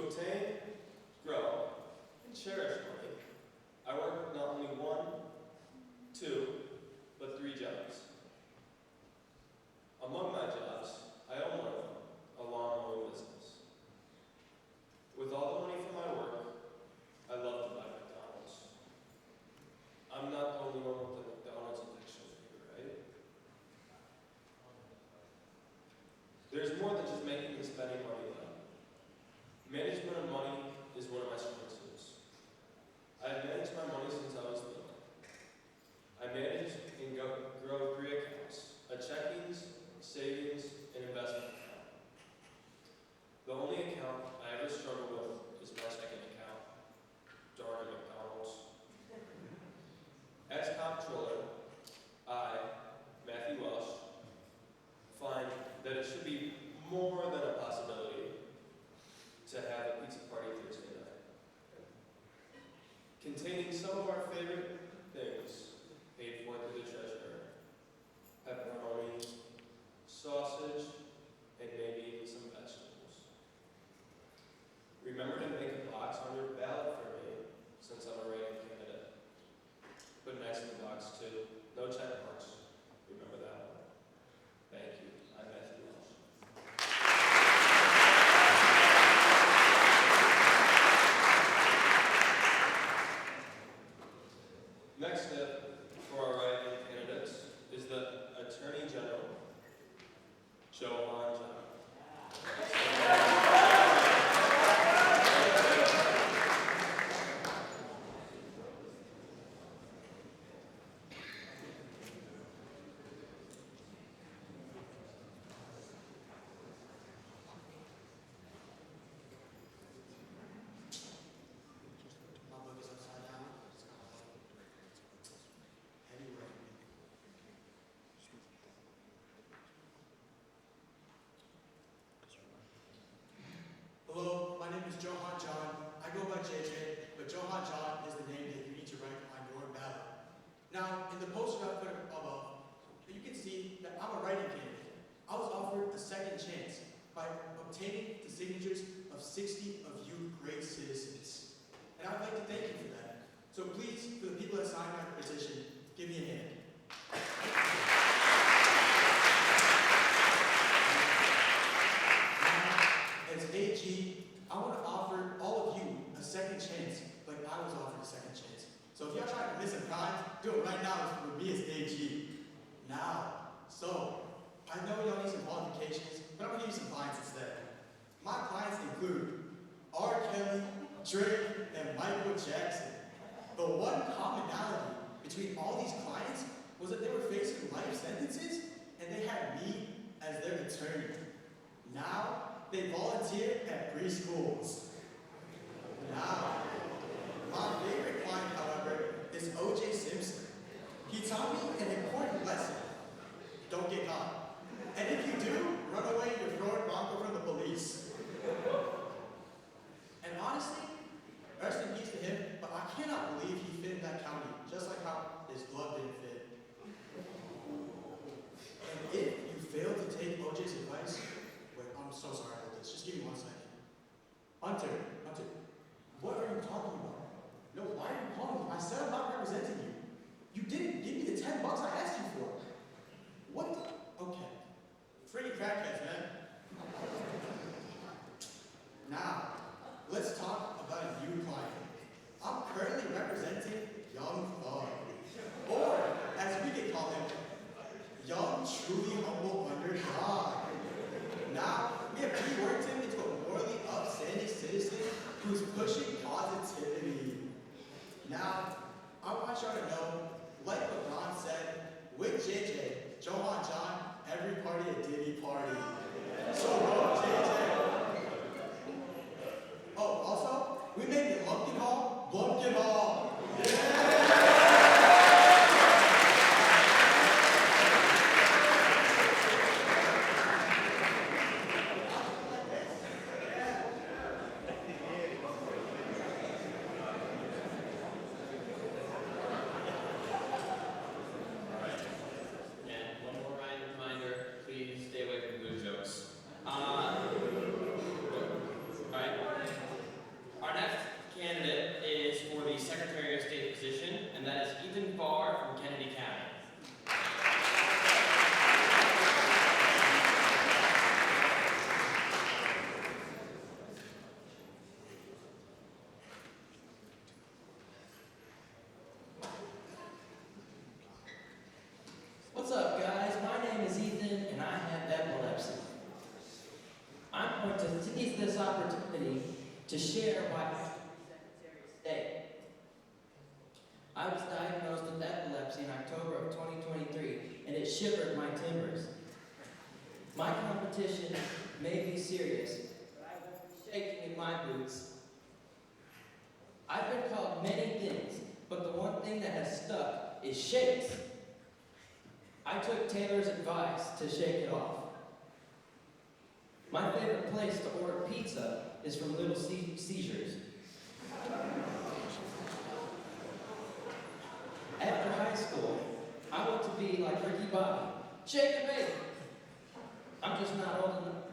obtain, grow, and cherish money, I work not only 1, 2, but 3 jobs. Among my jobs, I own one of them, a lawn-mowing business. With all the money from my work, I love to buy McDonald's. I'm not the only one with the McDonald's addiction here, right? There's more than just making and spending money, though. Management of money is one of my strong suits. I've managed my money since I was little. I manage and grow 3 accounts, a checkings, savings, and investment account. The only account I ever struggle with is my checking account. Darn it, McDonald's. As comptroller, I, Matthew Welsh, find that it should be more than a possibility to have a pizza party Thursday night, containing some of our favorite things paid for through the treasurer: pepperoni, sausage, and maybe even some vegetables. Remember to make a box on your ballot for me, since I'm a writing candidate. Put next to the box too. No check marks. Remember that one. Thank you. I'm Matthew Welsh. Next step for our writing candidates is the Attorney General, Johan John. My book is upside down. Anyway. Hello, my name is Johan John. I go by JJ, but Johan John is the name that you need to write on your ballot. Now, in the poster I put above, you can see that I'm a writing candidate. I was offered a second chance by obtaining the signatures of 60 of you great citizens. And I'd like to thank you for that. So please, for the people that signed my petition, give me a hand. As AG, I want to offer all of you a second chance, like I was offered a second chance. So if y'all trying to miss a crime, do it right now with me as AG. Now, so, I know y'all need some qualifications, but I'm going to give you some clients instead. My clients include R. Kelly, Drake, and Michael Jackson. The one commonality between all these clients was that they were facing life sentences, and they had me as their attorney. Now, they volunteer at preschools. Now, my favorite client, however, is O.J. Simpson. He taught me an important lesson. Don't get caught. And if you do, run away, you're throwing Bronco from the police. And honestly, rest in peace to him, but I cannot believe he fit in that county, just like how his glove didn't fit. And if you fail to take O.J.'s advice, wait, I'm so sorry about this, just give me 1 second. Hunter, what are you talking about? No, why are you calling me? I said I'm not representing you. You didn't give me the $10 I asked you for. What? Okay. Free crackheads, man. Now, let's talk about a new client. I'm currently representing Young Thug. Or, as we can call him, Young Truly Humble Underdog. Now, we have reworked him into a morally upstanding citizen who's pushing positivity. Now, I want y'all to know, like LeBron said, with want to seize this opportunity to share why I should be Secretary of State. I was diagnosed with epilepsy in October of 2023, and it shivered my timbers. My competition may be serious, but I won't be shaking in my boots. I've been called many things, but the one thing that has stuck is shakes. I took Taylor's advice to shake it off. My favorite place to order pizza is from Little Seizures. After high school, I want to be like Ricky Bobby. Shake and bake. I'm just not old enough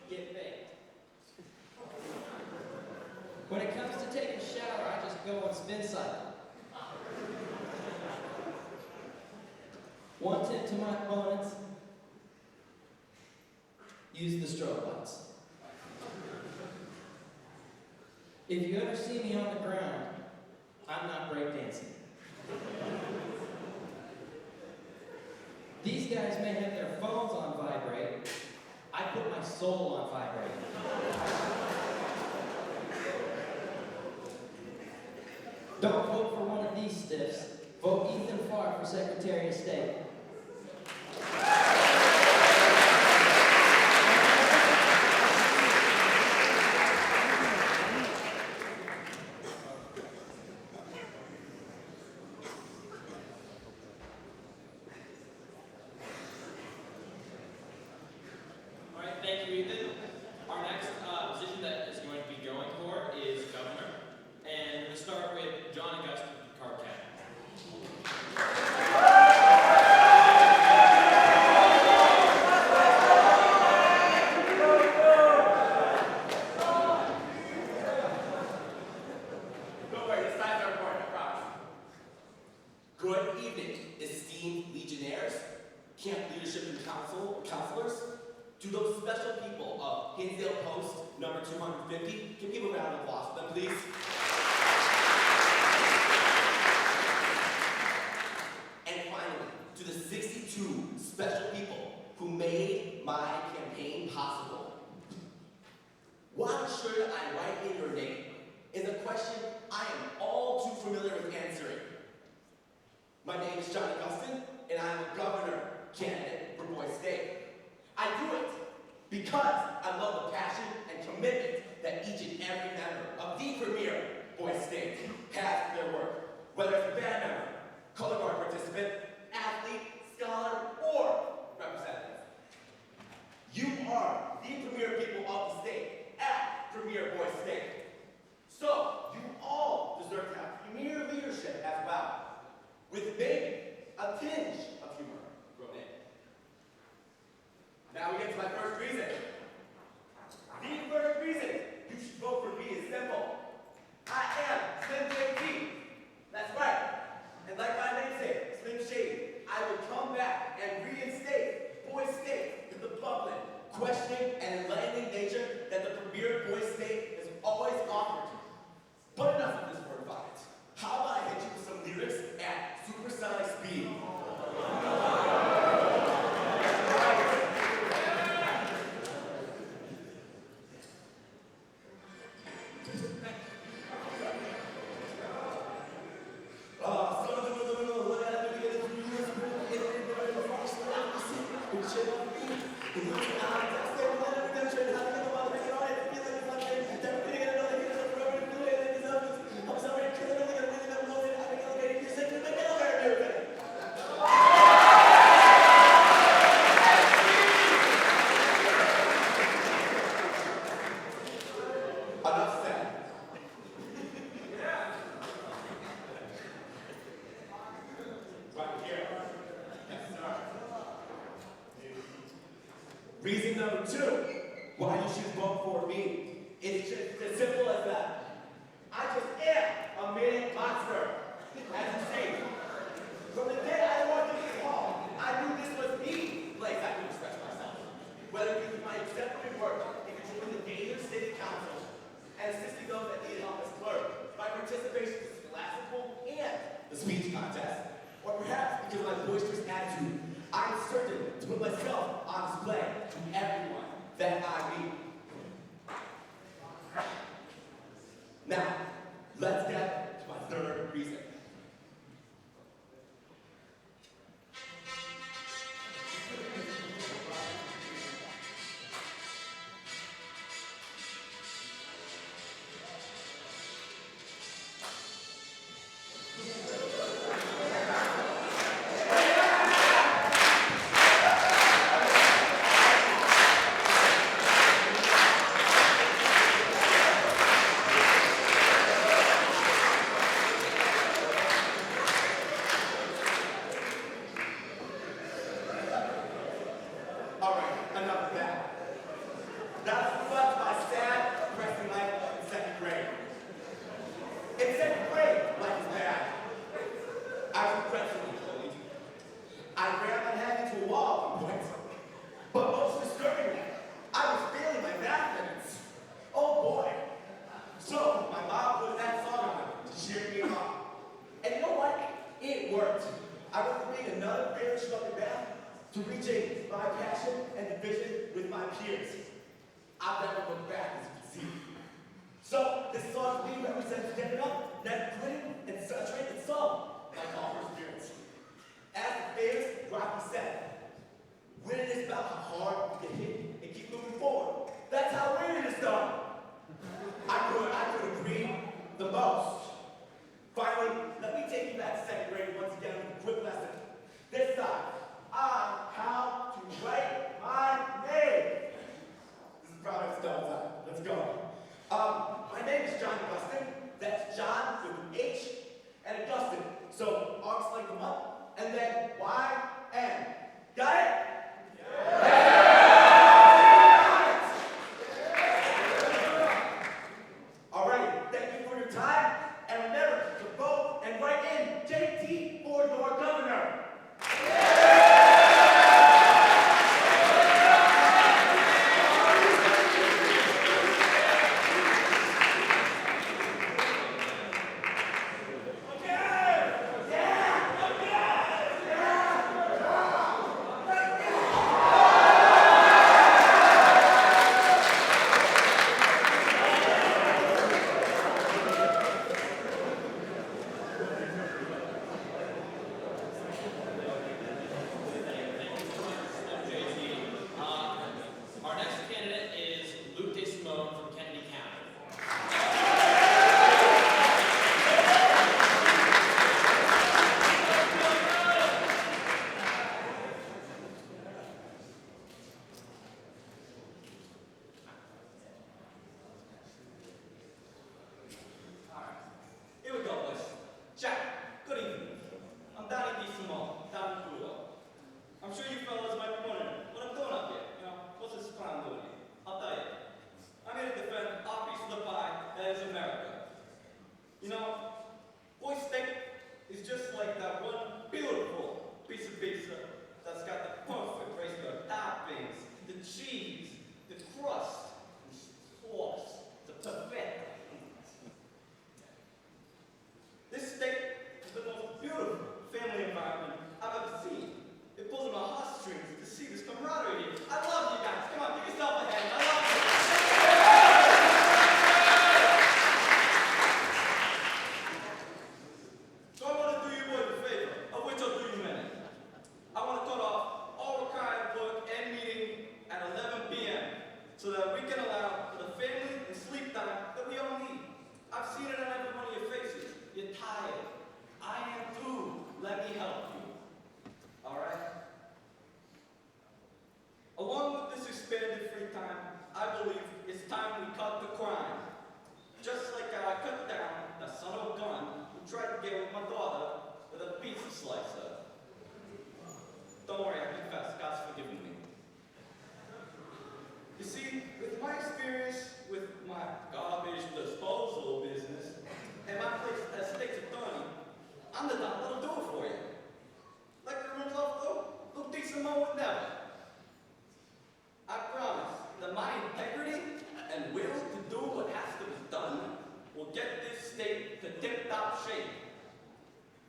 to get baked. When it comes to taking a shower, I just go on spin cycle. One tip to my opponents, use the strobe lights. If you ever see me on the ground, I'm not breakdancing. These guys may have their phones on vibrate. I put my soul on vibrate. Don't vote for one of these stiffs. Vote Ethan Farr for Secretary of State. All right, thank you, Ethan. Our next position that is going to be going for is governor. And we're going to start with John Augustine of Cobb County. Don't worry, the signs are important, I promise. Good evening, esteemed legionnaires, camp leadership and counselors, to those special people of Hinsdale Post number 250. Can we give a round of applause for them, please? And finally, to the 62 special people who made my campaign possible. Why should I write in your name is a question I am all too familiar with answering. My name is John Augustine, and I'm a governor candidate for Boise State. I do it because I love the passion and commitment that each and every member of the premier Boise State has for their work, whether it's a band member, color guard participant, athlete, scholar, or representative. You are the premier people of the state at Premier Boise State. So, you all deserve to have premier leadership as well, with maybe a tinge of humor thrown in. Now we get to my first reason. The first reason you should vote for me is simple. I am Slim JT. That's right. And like my namesake, Slim Shady, I will come back and reinstate Boise State with the bubbling, questioning, and enlightening nature that the premier Boise State has always offered. But enough of this word vomit. How about I hit you with some lyrics at supersonic speed? Enough said. Right here. Yes, sir. Reason number 2 why you should vote for me is just as simple as that. I just am a maniac monster, as you see. From the day I walked into this hall, I knew this was the place I could express myself. Whether it be my exemplary work in controlling the Gator City Council and assisting those that need help as clerk, my participation in the scholastic and the speech contest, or perhaps because of my boisterous attitude, I'm certain to put myself on display to everyone that I meet. So this song to me represents getting up, never quitting, and saturating the song, like all perseverance. As the famous Rocky said, winning is about how hard you get hit and keep moving forward. That's how winning is done. I could agree the most. Finally, let me take you back to second grade once again with a quick lesson. This time, on how to write my name. This is probably a dumb time. Let's go. My name is John Augustine. That's John with an H and Augustine. So arms like them up, and then Y-N. Got it? Alright, thank you for your time, and remember to vote and write in JT for your governor. Our next candidate is Luke DeSimone from Kennedy County. Here we go, boys. Jack, good evening. I'm Danny DeSimone, down in Pluto. I'm sure you fellas might be wondering what I'm doing up here. You know, what's this clown doing here? I'll tell you. I'm here to defend our piece of the pie that is America. You know, boy steak is just like that one beautiful piece of pizza that's got the perfect ratio of toppings, the cheese, the crust, the sauce, the perfect. This steak is the most beautiful family environment I've ever seen. It pulls at my heartstrings to see this camaraderie here. I love you guys. Come on, give yourself a hand. I love you. So I want to do you boys a favor, of which I'll do you many. I want to cut off all required work and meeting at 11 p.m. so that we can allow for the family and sleep time that we all need. I've seen it on every one of your faces. You're tired. I am too. Let me help you. All right? Along with this expanded free time, I believe it's time we cut the crime. Just like I cut down the son of a gun who tried to get with my daughter with a pizza slicer. Don't worry, I confess. God's forgiven me. You see, with my experience with my garbage disposal business and my place as state's attorney, I'm the doc that'll do it for you. Like the rules off though, Luke DeSimone would never. I promise that my integrity and will to do what has to be done will get this state to tip-top shape.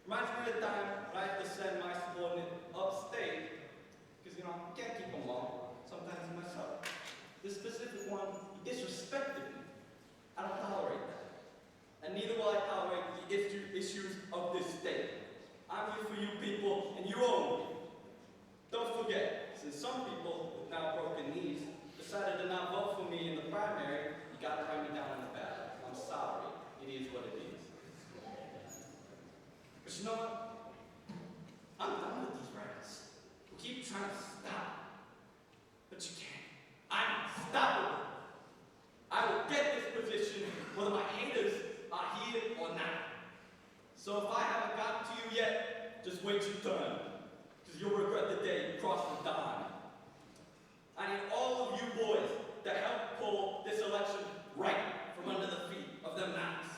Reminds me of the time when I had to send my subordinate upstate, because you know, I can't keep them long, sometimes myself. This specific one, he disrespected me. I don't tolerate that. And neither will I tolerate the issues of this state. I'm here for you people, and you own me. Don't forget, since some people with now broken knees decided to not vote for me in the primary, you gotta write me down on the ballot. I'm sorry. It is what it is. But you know what? I'm done with these writers who keep trying to stop. But you can't. I'm unstoppable. I will get this position whether my haters are here or not. So if I haven't gotten to you yet, just wait your turn. Because you'll regret the day you cross the dime. I need all of you boys to help pull this election right from under the feet of them knocks.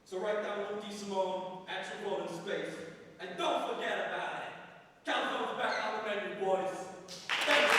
So write down Luke DeSimone at your voting space. And don't forget about it. Calzone's back on the menu, boys. Thank you.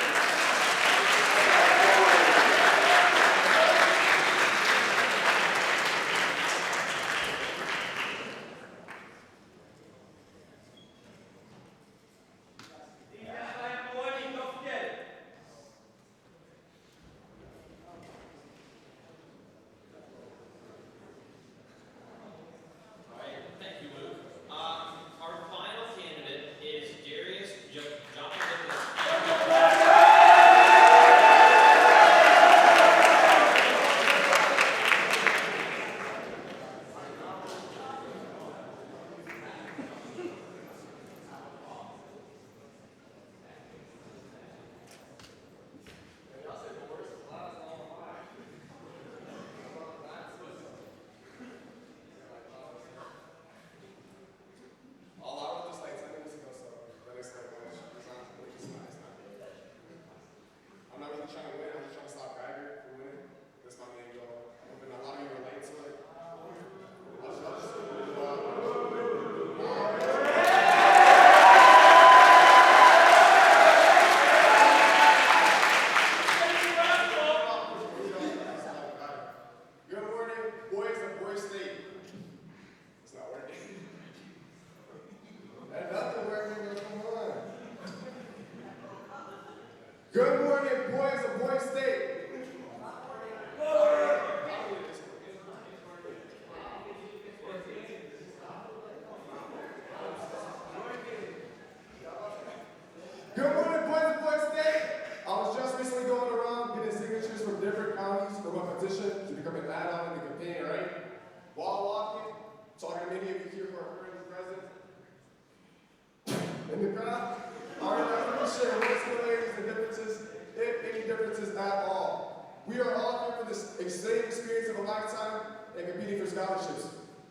We are all here for this exciting experience of a lifetime and competing for scholarships.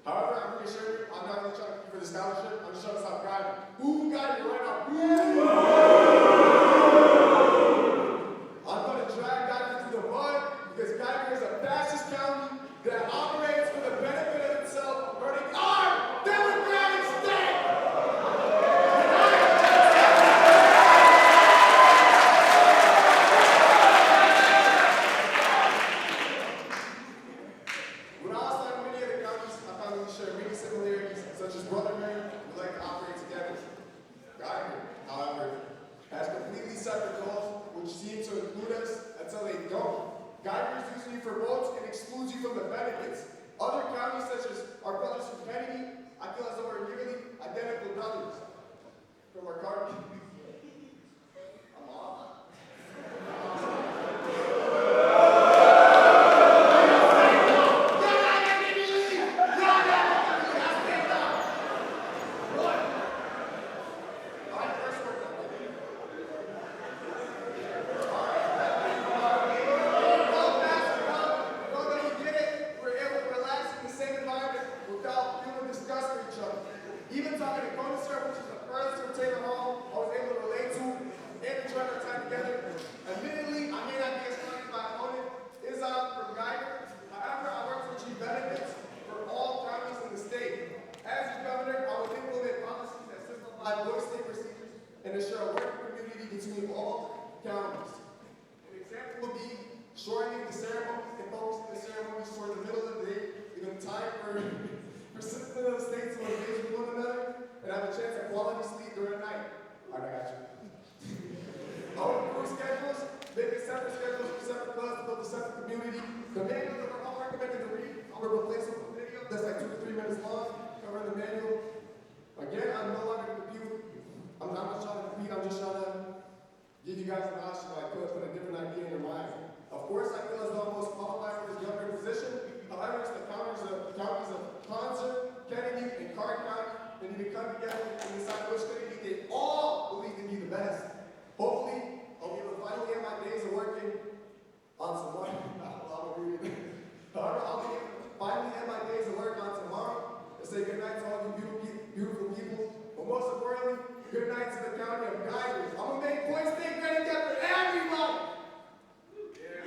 However, I'm pretty sure I'm not going to try to compete for the scholarship. I'm just trying to stop guiding. Who guided right now? I'm going to drag Geiger through the mud because Geiger is a fascist county that operates for the benefit of itself, hurting our democratic state. When I was like many other counties, I found we share many similarities, such as brotherhood, we like to operate together. Geiger, however, has completely separate goals, which seem to include us until they don't. Geiger is using you for votes and excludes you from the benefits. Other counties, such as our brothers from Kennedy, I feel as though we're nearly identical brothers. From our car. I'm off. Even talking to Connoisseur, which is the furthest from Taylor Hall, I was able to relate to and enjoy our time together. Admittedly, I may not be as funny as my opponent, Izan from Geiger. However, I work to achieve benefits for all counties in the state. As your governor, I will implement policies that simplify voice state procedures and ensure a working community between all counties. An example would be shortening the ceremony and focusing the ceremonies toward the middle of the day, giving time for citizens of the state to engage with one another and have a chance at quality sleep during the night. All right, I got you. I will improve schedules, making separate schedules for separate clubs to build a separate community. The manual that we're all recommended to read, I'm going to replace it with a video that's like 2 to 3 minutes long, covering the manual. Again, I'm no longer going to compete. I'm not trying to compete, I'm just trying to give you guys an option I could put a different idea in your mind. Of course, I feel as though I'm most qualified for this governor position. However, it's the counties of Concert, Kennedy, and Clark County that need to come together and decide which community they all believe to be the best. Hopefully, I'll be able to finally end my days of working on tomorrow. However, I'll be able to finally end my days of work on tomorrow and say goodnight to all you beautiful people. But most importantly, good night to the county of Geiger. I'm going to make Point State great again for everybody.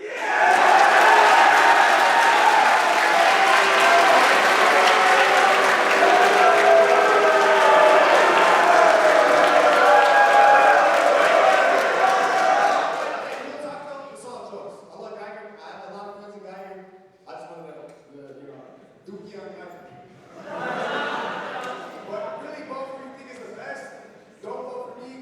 Yeah! But really, vote for who you think is the best. Don't vote for me.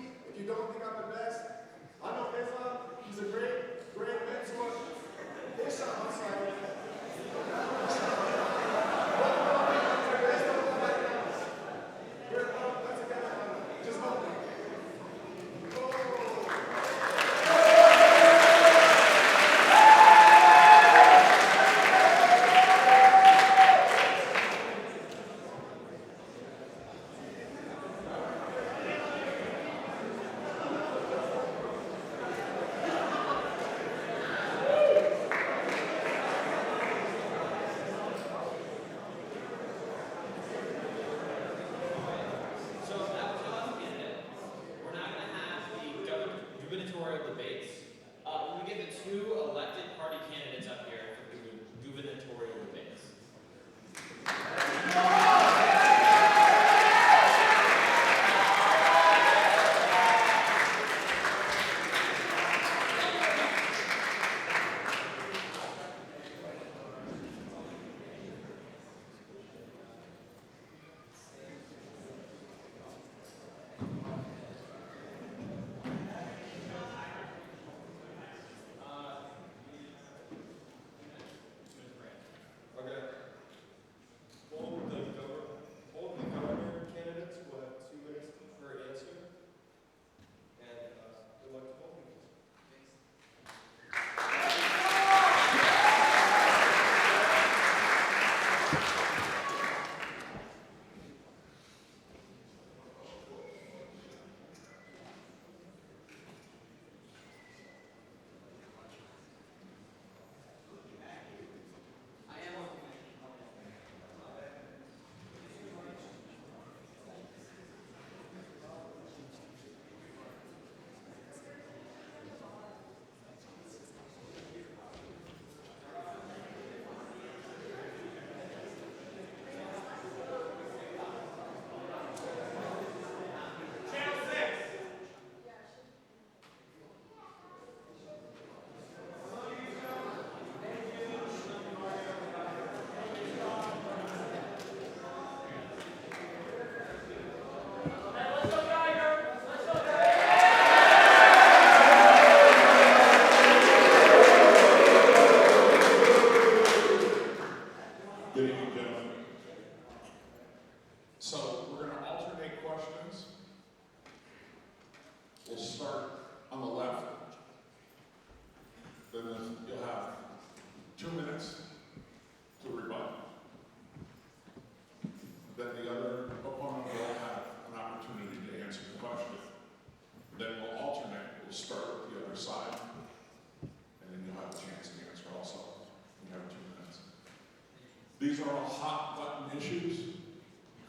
These are all hot-button issues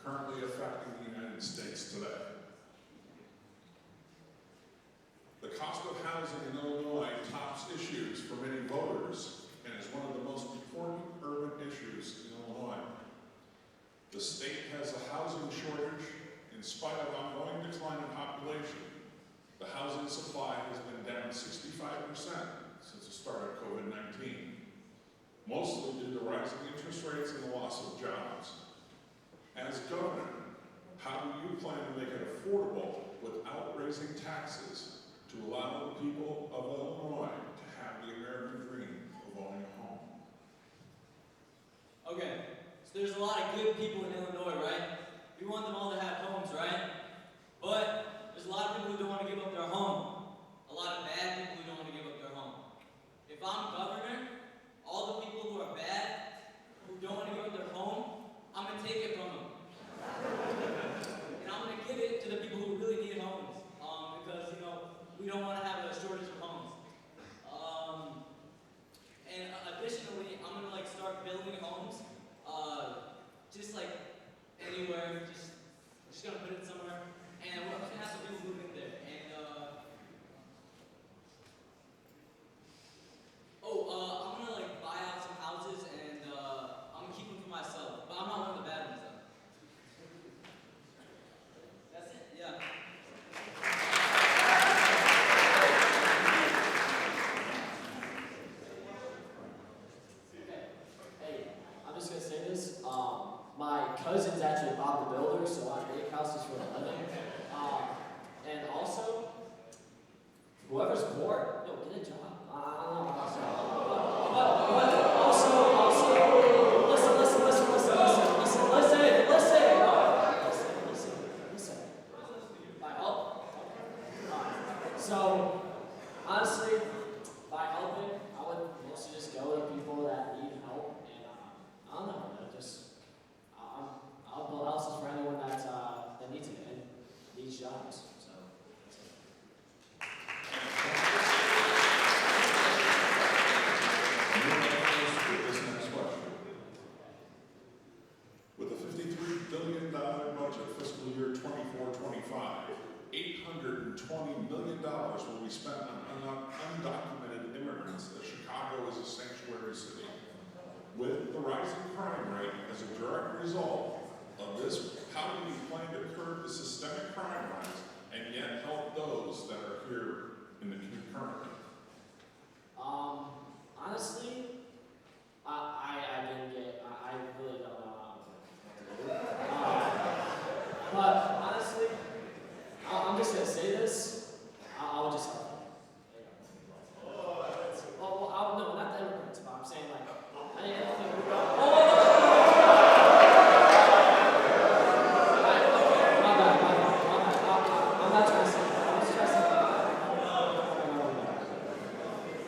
currently affecting the United States today. The cost of housing in Illinois tops issues for many voters and is one of the most important urban issues in Illinois. The state has a housing shortage in spite of ongoing decline in population. The housing supply has been down 65% since the start of COVID-19, mostly due to rising interest rates and the loss of jobs. As governor, how do you plan to make it affordable without raising taxes to allow the people of Illinois to have the American dream of owning a home? Okay, so there's a lot of good people in Illinois, right? We want them all to have homes, right? But there's a lot of people who don't want to give up their home. A lot of bad people who don't want to give up their home. If I'm governor, all the people who are bad, who don't want to give up their home, I'm going to take it from them. And I'm going to give it to the people who really need homes. Because, you know, we don't want to have a shortage of homes. And additionally, I'm going to like start building homes, just like anywhere, just going to put it somewhere. And we're going to have some people move in there. And, I'm going to like buy out some houses and I'm going to keep them for myself. But I'm not one of the bad ones though. That's it, yeah. Hey, I'm just gonna say this. My cousin's actually Bob the Builder, so I make houses for a living. And also, whoever's bored, yo, get a job. But also, listen. By help. So, honestly, by helping, I would mostly just go to people that need help, and I don't know, I'll build houses for anyone that needs it and needs jobs. So that's it. This next question. With a $53 billion budget fiscal year 24-25, $820 million will be spent on undocumented immigrants as Chicago is a sanctuary city. With the rising crime rate as a direct result of this, how do you plan to curb the systemic crime rise and yet help those that are here in the currently? Honestly, I really don't know how I'm going to do it. But honestly, I'm just going to say this. I would just help them. Well, no, not the immigrants, but I'm saying like, I don't think we're my bad. I'm not trying to say that. I was stressing that.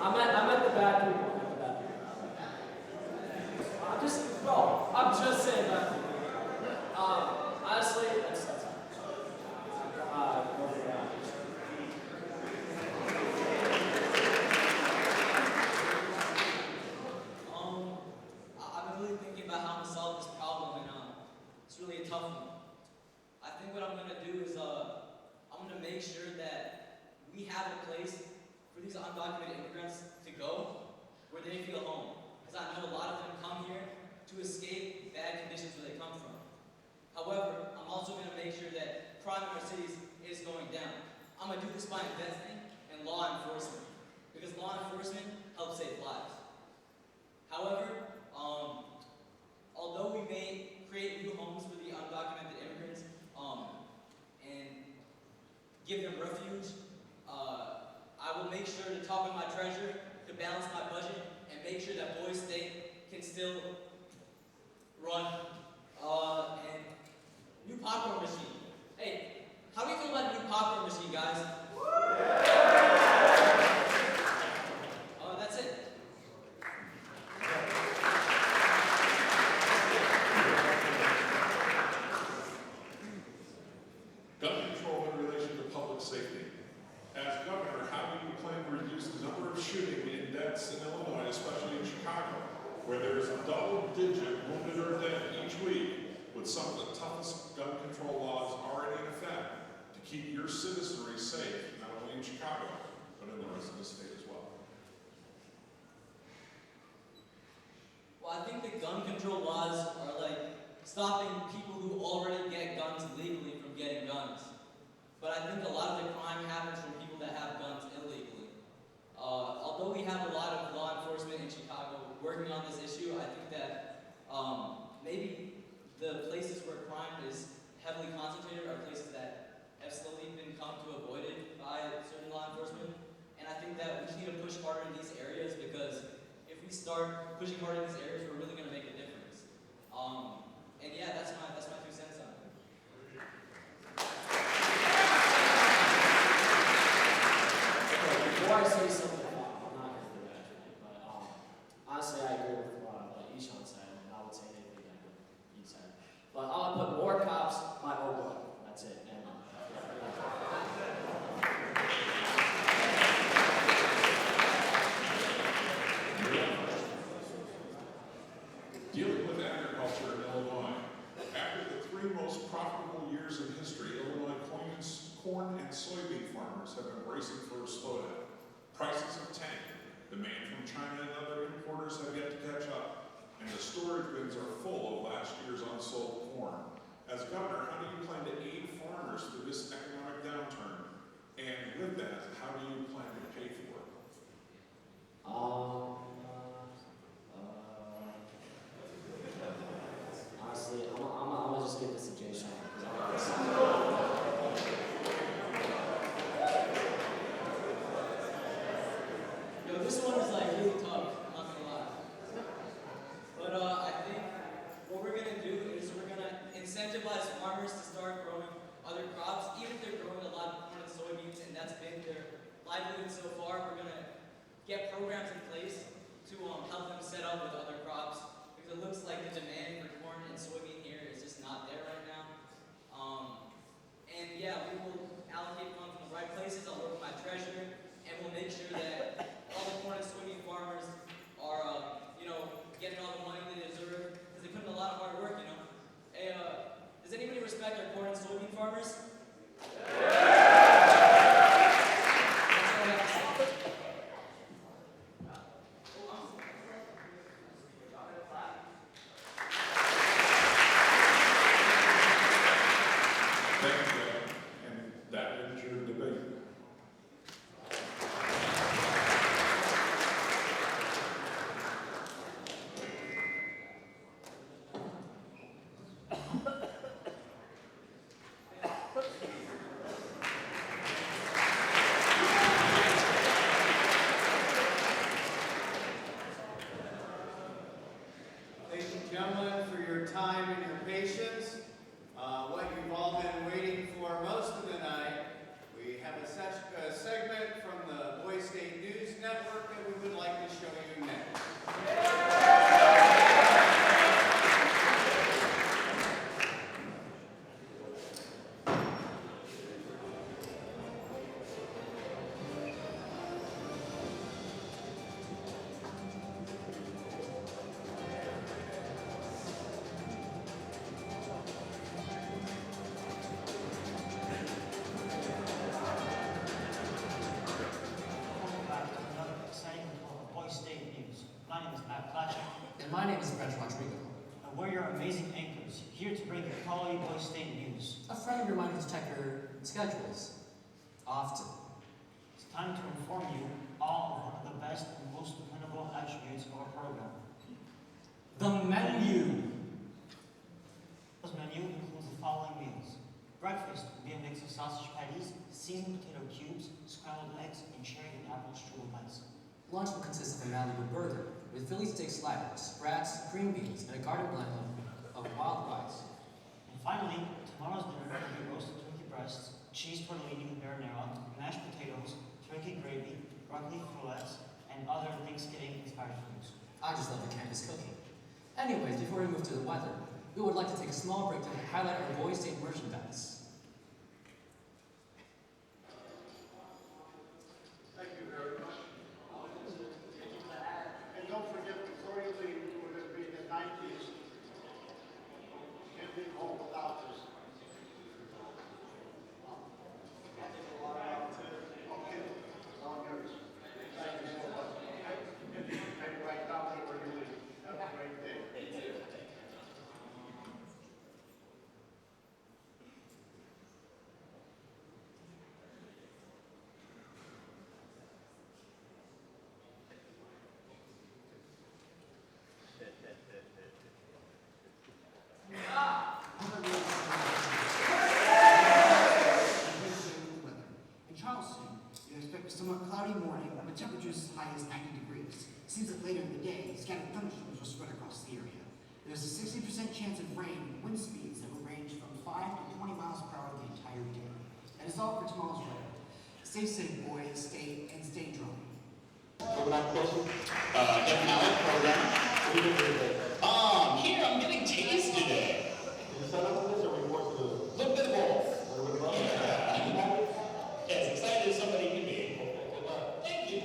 I meant the bad people. I'm just saying bad people. Honestly, that's I've been really thinking about how I'm going to solve this problem, and it's really a tough one. I think what I'm going to do is I'm going to make sure that we have a place for these undocumented immigrants to go where they feel home. Because I know a lot of them come here to escape bad conditions where they come from. However, I'm also going to make sure that crime in our cities is going down. I'm going to do this by investing in law enforcement, because law enforcement helps save lives. However, although we may create new homes for the undocumented immigrants and give them refuge, I will make sure to talk with my treasurer to balance my budget and make sure that Boise State can still run and new popcorn machine. Hey, how do you feel about a new popcorn machine, guys? That's it. Gun control in relation to public safety. As governor, how do you plan to reduce the number of shooting in deaths in Illinois, especially in Chicago? where there is a double-digit wounded or dead each week, with some of the toughest gun control laws already in effect to keep your citizenry safe, not only in Chicago, but in the rest of the state as well. Well, I think the gun control laws are like stopping people who already get guns legally from getting guns. But I think a lot of the crime happens from people that have guns illegally. Although we have a lot of law enforcement in Chicago working on this issue, I think that maybe the places where crime is heavily concentrated are places that have slowly been come to avoided by certain law enforcement. And I think that we just need to push harder in these areas, because if we start pushing harder in these areas, we're really going to make a difference. And yeah, that's my 2 cents on it. Before I say something, I'm not going to do that tonight, but honestly, I agree with what Ishan said, and I would say anything that he said. But I'll put more cops, my own blood. That's it. And, Dealing with agriculture in Illinois, after the 3 most profitable years in history, Illinois corn and soybean farmers have been bracing for a slowdown. Prices have tanked, demand from China and other importers have yet to catch up, and the storage bins are full of last year's unsold corn. As governor, how do you plan to aid farmers through this economic downturn? And with that, how do you plan to pay for it? honestly, I'm gonna just give this to Jay Sean. Yo, this one is like really tough, I'm not gonna lie. But I think what we're gonna do is we're gonna incentivize farmers to start growing other crops, even if they're growing a lot of corn and soybeans, and that's been their livelihood so far. We're gonna get programs in place to help them set up with other crops, because it looks like the demand for corn and soybean here is just not there right now. And yeah, we will allocate funds in the right places. I'll work with my treasurer, and we'll make sure that all the corn and soybean farmers are, getting all the money they deserve, because they put in a lot of hard work, Hey, does anybody respect our corn and soybean farmers? Thank you, Joe. And that ends your debate. Ladies and gentlemen, for your time and your patience, what you've all been waiting for most of the night, we have a segment from the Boise State News Network that we would like to show you next. And my name is Brent Rodrigo. And we're your amazing anchors, here to bring you quality Boise State news. A friendly reminder to check your schedules often. It's time to inform you all of one of the best and most dependable attributes of our program. The menu! This menu includes the following meals. Breakfast will be a mix of sausage patties, seasoned potato cubes, scrambled eggs, and cherry and apple strudel bites. Lunch will consist of a Malibu burger with Philly steak sliders, sprats, green beans, and a garden blend of wild rice. And finally, tomorrow's dinner will be roasted turkey breasts, cheese tortellini with marinara, mashed potatoes, turkey gravy, broccoli fillets, and other Thanksgiving-inspired foods. I just love the campus cooking. Anyways, before we move to the weather, we would like to take a small break to highlight our Boise State merchandise. Thank you very much. And don't forget to cordially chance of rain, wind speeds that will range from 5 to 20 miles per hour the entire day. That is all for tomorrow's weather. Stay safe, boys, and stay dry. Here, I'm getting tased today. Did you sign up for this or report to lose? A little bit of both. Yeah. As excited as somebody can be. Good luck. Thank you.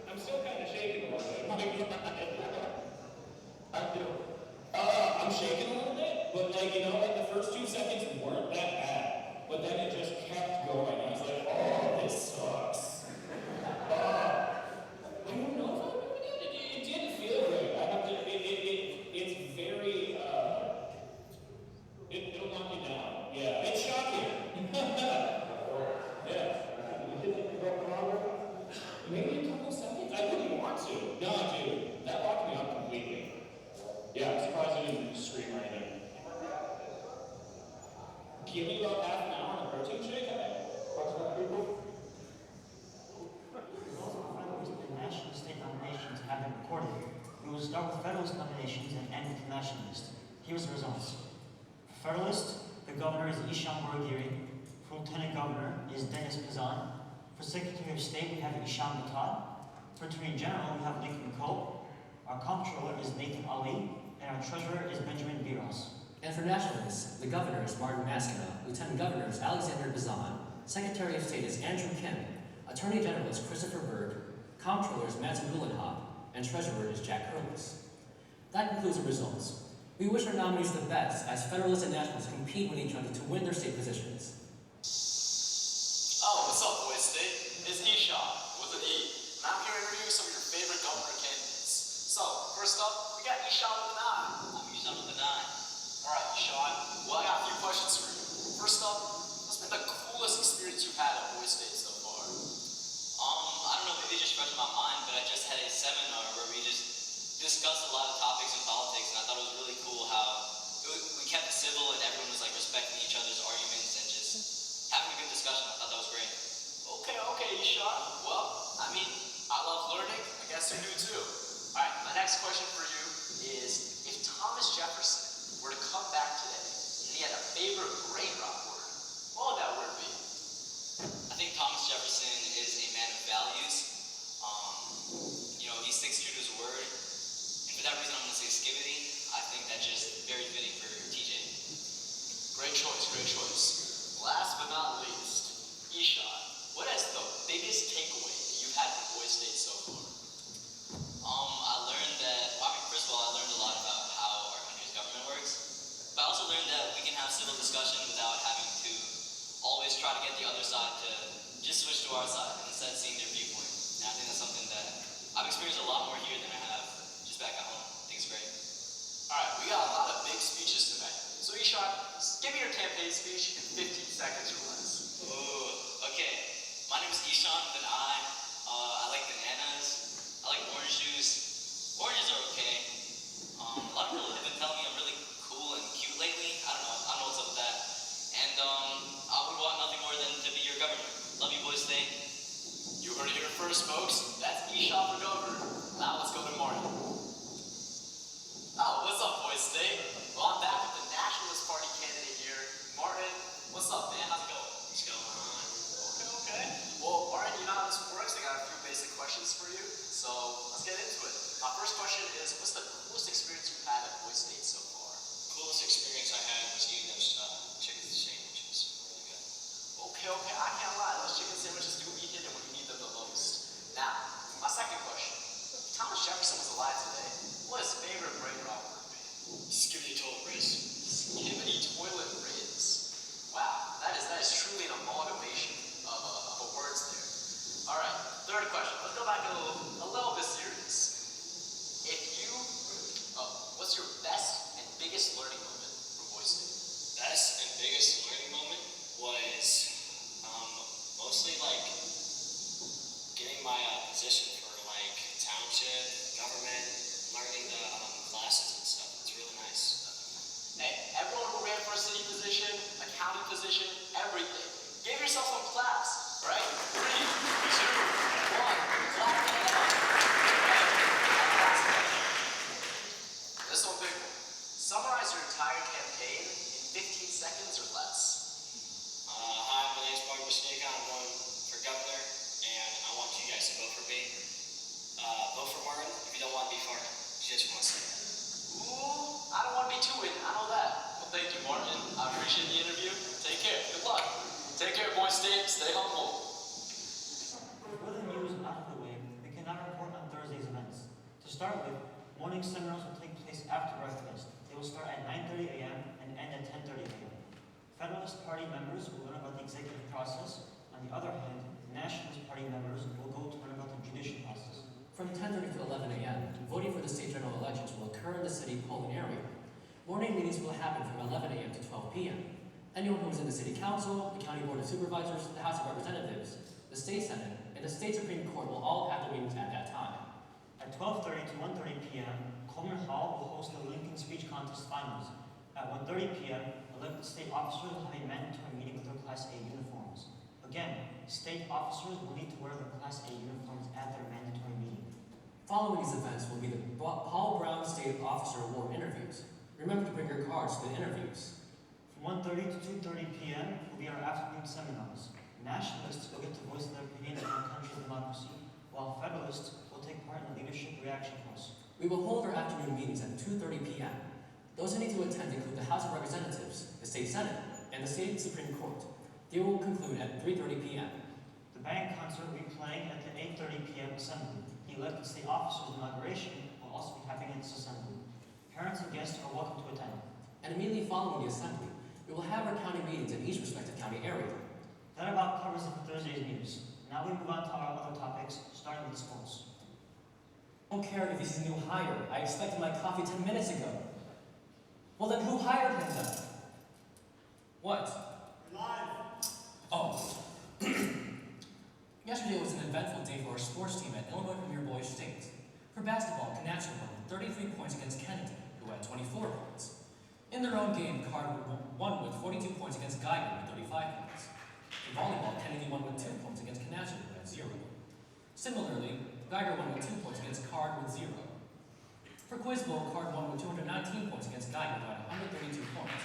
I'm still kind of shaking a little bit. I'm shaking a little bit, but like the first 2 seconds weren't that bad. But then it just kept going. I was like, oh, this sucks. I don't know if I remember that. It didn't feel great. I have to, it's very, it'll knock you down. Yeah, it's shocking. Yeah. You think you could go for longer? Maybe a couple seconds. I wouldn't want to. No, dude, that locked me up completely. Yeah, I'm surprised I didn't scream or anything. Give me about half an hour on a protein shake. People. The national state nominations have been recorded. We will start with Federalist nominations and end with the nationalist. Here's the results. For Federalist, the governor is Isham Boragiri. For Lieutenant Governor is Dennis Pizan. For Secretary of State, we have Isham Batad. For Attorney General, we have Lincoln Cope. Our Comptroller is Nathan Ali. And our Treasurer is Benjamin Biros. And for nationalists, the governor is Martin Maskina, Lieutenant Governor is Alexander Bazan, Secretary of State is Andrew Kim, Attorney General is Christopher Berg, Comptroller is Matt Gulenhop, and Treasurer is Jack Hurlis. That concludes the results. We wish our nominees the best as Federalists and Nationalists compete with each other to win their state positions. Oh, what's up, boys? State? It's Isham with an E, and I'm here to review some of your favorite governor candidates. So, first up, we got Isham with an I. I'm Isham with an I. Alright, Isham, well, I got a few questions for you. First up, what's been the coolest experience you've had at Boys State so far? I don't know, maybe just fresh in my mind, but I just had a seminar where we just discussed a lot of topics in politics, and I thought it was really cool how we kept it civil and everyone was like respecting each other's arguments and just having a good discussion. I thought that was great. Okay, Isham. Well, I mean, I love learning. I guess you do too. Alright, my next question for you is, if Thomas Jefferson were to come back today and he had a favorite brain rot word, what would that word be? I think Thomas Jefferson is a man of values. He sticks true to his word. And for that reason, I'm going to say skibbity. I think that's just very fitting for TJ. Great choice. Last but not least, Isham, what is the biggest takeaway that you've had from Boys State so far? I learned that, first of all, I learned a lot about how our country's government works. But I also learned that we can have civil discussion without having to always try to get the other side to just switch to our side instead of seeing their viewpoint. And I think that's something that I've experienced a lot more here than I have just back at home. I think it's great. Alright, we got a lot of big speeches tonight. So Ishan, give me your campaign speech in 15 seconds or less. Ooh, okay. My name is Ishan, but I like bananas. I like orange juice. Oranges are okay. A lot of people have been telling me I'm really cool and cute lately. I don't know what's up with that. And I would want nothing more than to be your governor. Love you, boys. Stay. You heard it here first, folks. That's Ishan for governor. Now let's go to Martin. Oh, what's up, boys? Stay. Well, I'm back with the Nationalist Party candidate here. Martin, what's up, man? How's it going? What's going on? Okay. Well, Martin, you know how this works. I got a few basic questions for you. So let's get into it. My first question is, what's the coolest experience you've had at Boise State so far? Coolest experience I had was eating those chicken sandwiches. Really good. Okay, I can't lie. Those chicken sandwiches do be hidden when you need them the most. Now, my second question. If Thomas Jefferson was alive today, what is his favorite bread robber would be? Skibbity toilet riz. Skibbity toilet riz. Wow, that is truly an amalgamation of words there. Alright, third question. Let's go back a little bit serious. What's your best and biggest learning moment from Boise State? Best and biggest learning moment was mostly like getting my position for like township, government, learning the classes and stuff. It's really nice. Hey, everyone who ran for a city position, a county position, everything. Give yourself some claps, right? 3, 2, 1, clap it up. This one big one. Summarize your entire campaign in 15 seconds or less. Hi, my name's Martin Masnika. I'm running for governor, and I want you guys to vote for me. Vote for Martin if you don't want to be farting. You just want to say that. Ooh, I don't want to be too in. I know that. Well, thank you, Martin. I appreciate the interview. Take care. Good luck. Take care, Boise State. Stay humble. With the news out of the way, we can now report on Thursday's events. To start with, morning seminars will take place after breakfast. They will start at 9:30 a.m. and end at 10:30 a.m. Federalist Party members will learn about the executive process. On the other hand, Nationalist Party members will go to learn about the judicial process. From 10:30 to 11 a.m., voting for the state general elections will occur in the city polling area. Morning meetings will happen from 11 a.m. to 12 p.m. Anyone who is in the city council, the county board of supervisors, the House of Representatives, the state senate, and the state supreme court will all have their meetings at that time. At 12:30 to 1:30 p.m., Coleman Hall will host the Lincoln Speech Contest Finals. At 1:30 p.m., elected state officers will have a mandatory meeting with their Class A uniforms. Again, state officers will need to wear their Class A uniforms at their mandatory meeting. Following these events will be the Paul Brown State Officer Award interviews. Remember to bring your cards to the interviews. From 1:30 to 2:30 p.m. will be our afternoon seminars. Nationalists will get to voice their opinions on our country's democracy, while Federalists will take part in the leadership reaction course. We will hold our afternoon meetings at 2:30 p.m. Those who need to attend include the House of Representatives, the State Senate, and the State Supreme Court. They will conclude at 3:30 p.m. The band concert will be playing at the 8:30 p.m. assembly. The elected state officers' inauguration will also be happening at this assembly. Parents and guests are welcome to attend. And immediately following the assembly, we will have our county meetings in each respective county area. That about covers it for Thursday's news. Now we move on to our other topics, starting with sports. I don't care if he's a new hire. I expected my coffee 10 minutes ago. Well then who hired him then? What? Live. Oh. Yesterday was an eventful day for our sports team at Illinois Premier Boys State. For basketball, Canatra won with 33 points against Kennedy, who had 24 points. In their own game, Carter won with 42 points against Geiger with 35 points. In volleyball, Kennedy won with 2 points against Canatra, who had 0. Similarly, Geiger won with 2 points against Card with 0. For Quizball, Card won with 219 points against Geiger, who had 132 points.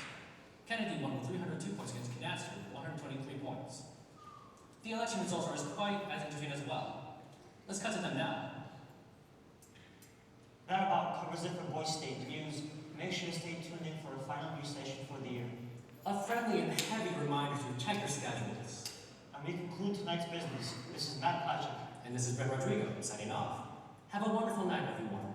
Kennedy won with 302 points against Canasta, with 123 points. The election results are quite as interesting as well. Let's cut to them now. That about covers it for Boise State news. Make sure to stay tuned in for a final news station for the year. A friendly and heavy reminder to check your schedules. And we conclude tonight's business. This is Matt Placzek. And this is Brett Rodrigo, signing off. Have a wonderful night, everyone.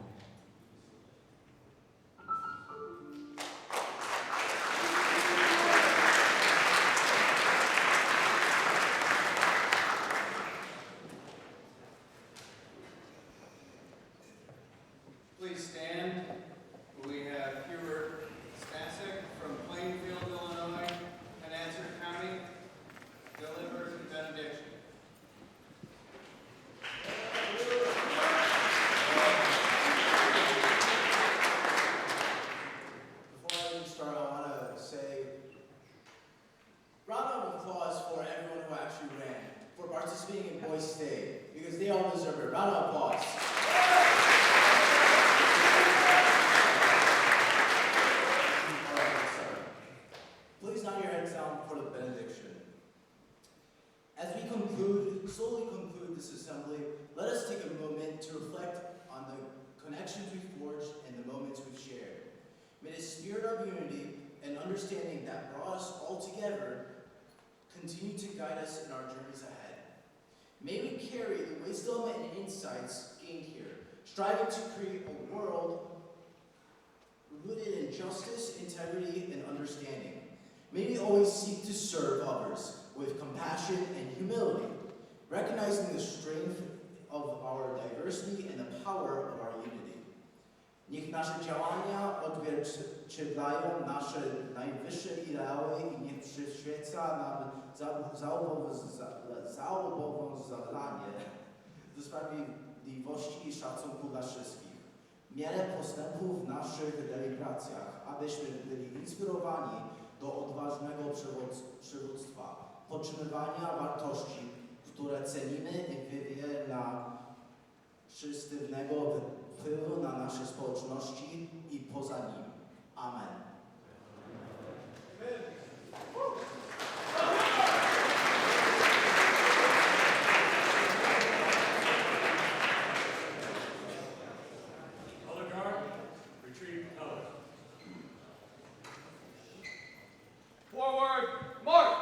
stay, because they all deserve a round of applause. Alright, sorry. Please nod your heads down for the benediction. As we slowly conclude this assembly, let us take a moment to reflect on the connections we've forged and the moments we've shared. May the spirit of unity and understanding that brought us all together continue to guide us in our journeys ahead. May we carry the wisdom and insights gained here, striving to create a world rooted in justice, integrity, and understanding. May we always seek to serve others with compassion and humility, recognizing the strength of our diversity and the power of our unity. Niech nasze działania odzwierciedlają nasze najwyższe ideały i niech przyświeca nam zobowiązanie do sprawiedliwości i szacunku dla wszystkich. Miarę postępu w naszych deliberacjach, abyśmy byli inspirowani do odważnego przywództwa, podtrzymywania wartości, które cenimy i wywiera pozytywnego wpływu na nasze społeczności i poza nim. Amen. Color guard, retrieve colors. Forward, march!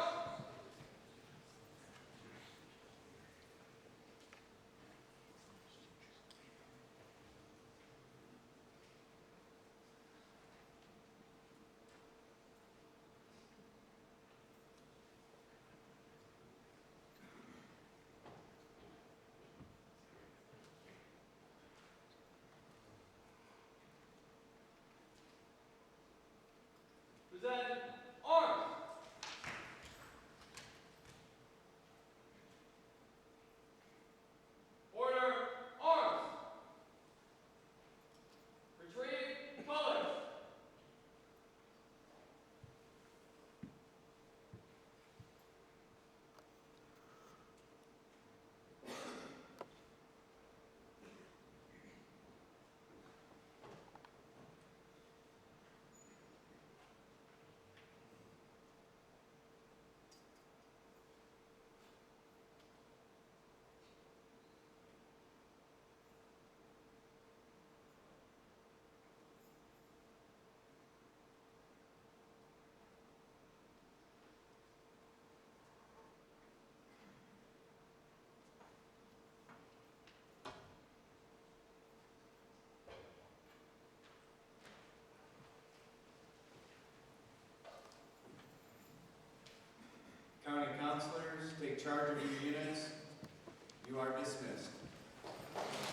Present arms. Order arms. Retrieve colors. County councilors, take charge of your units. You are dismissed.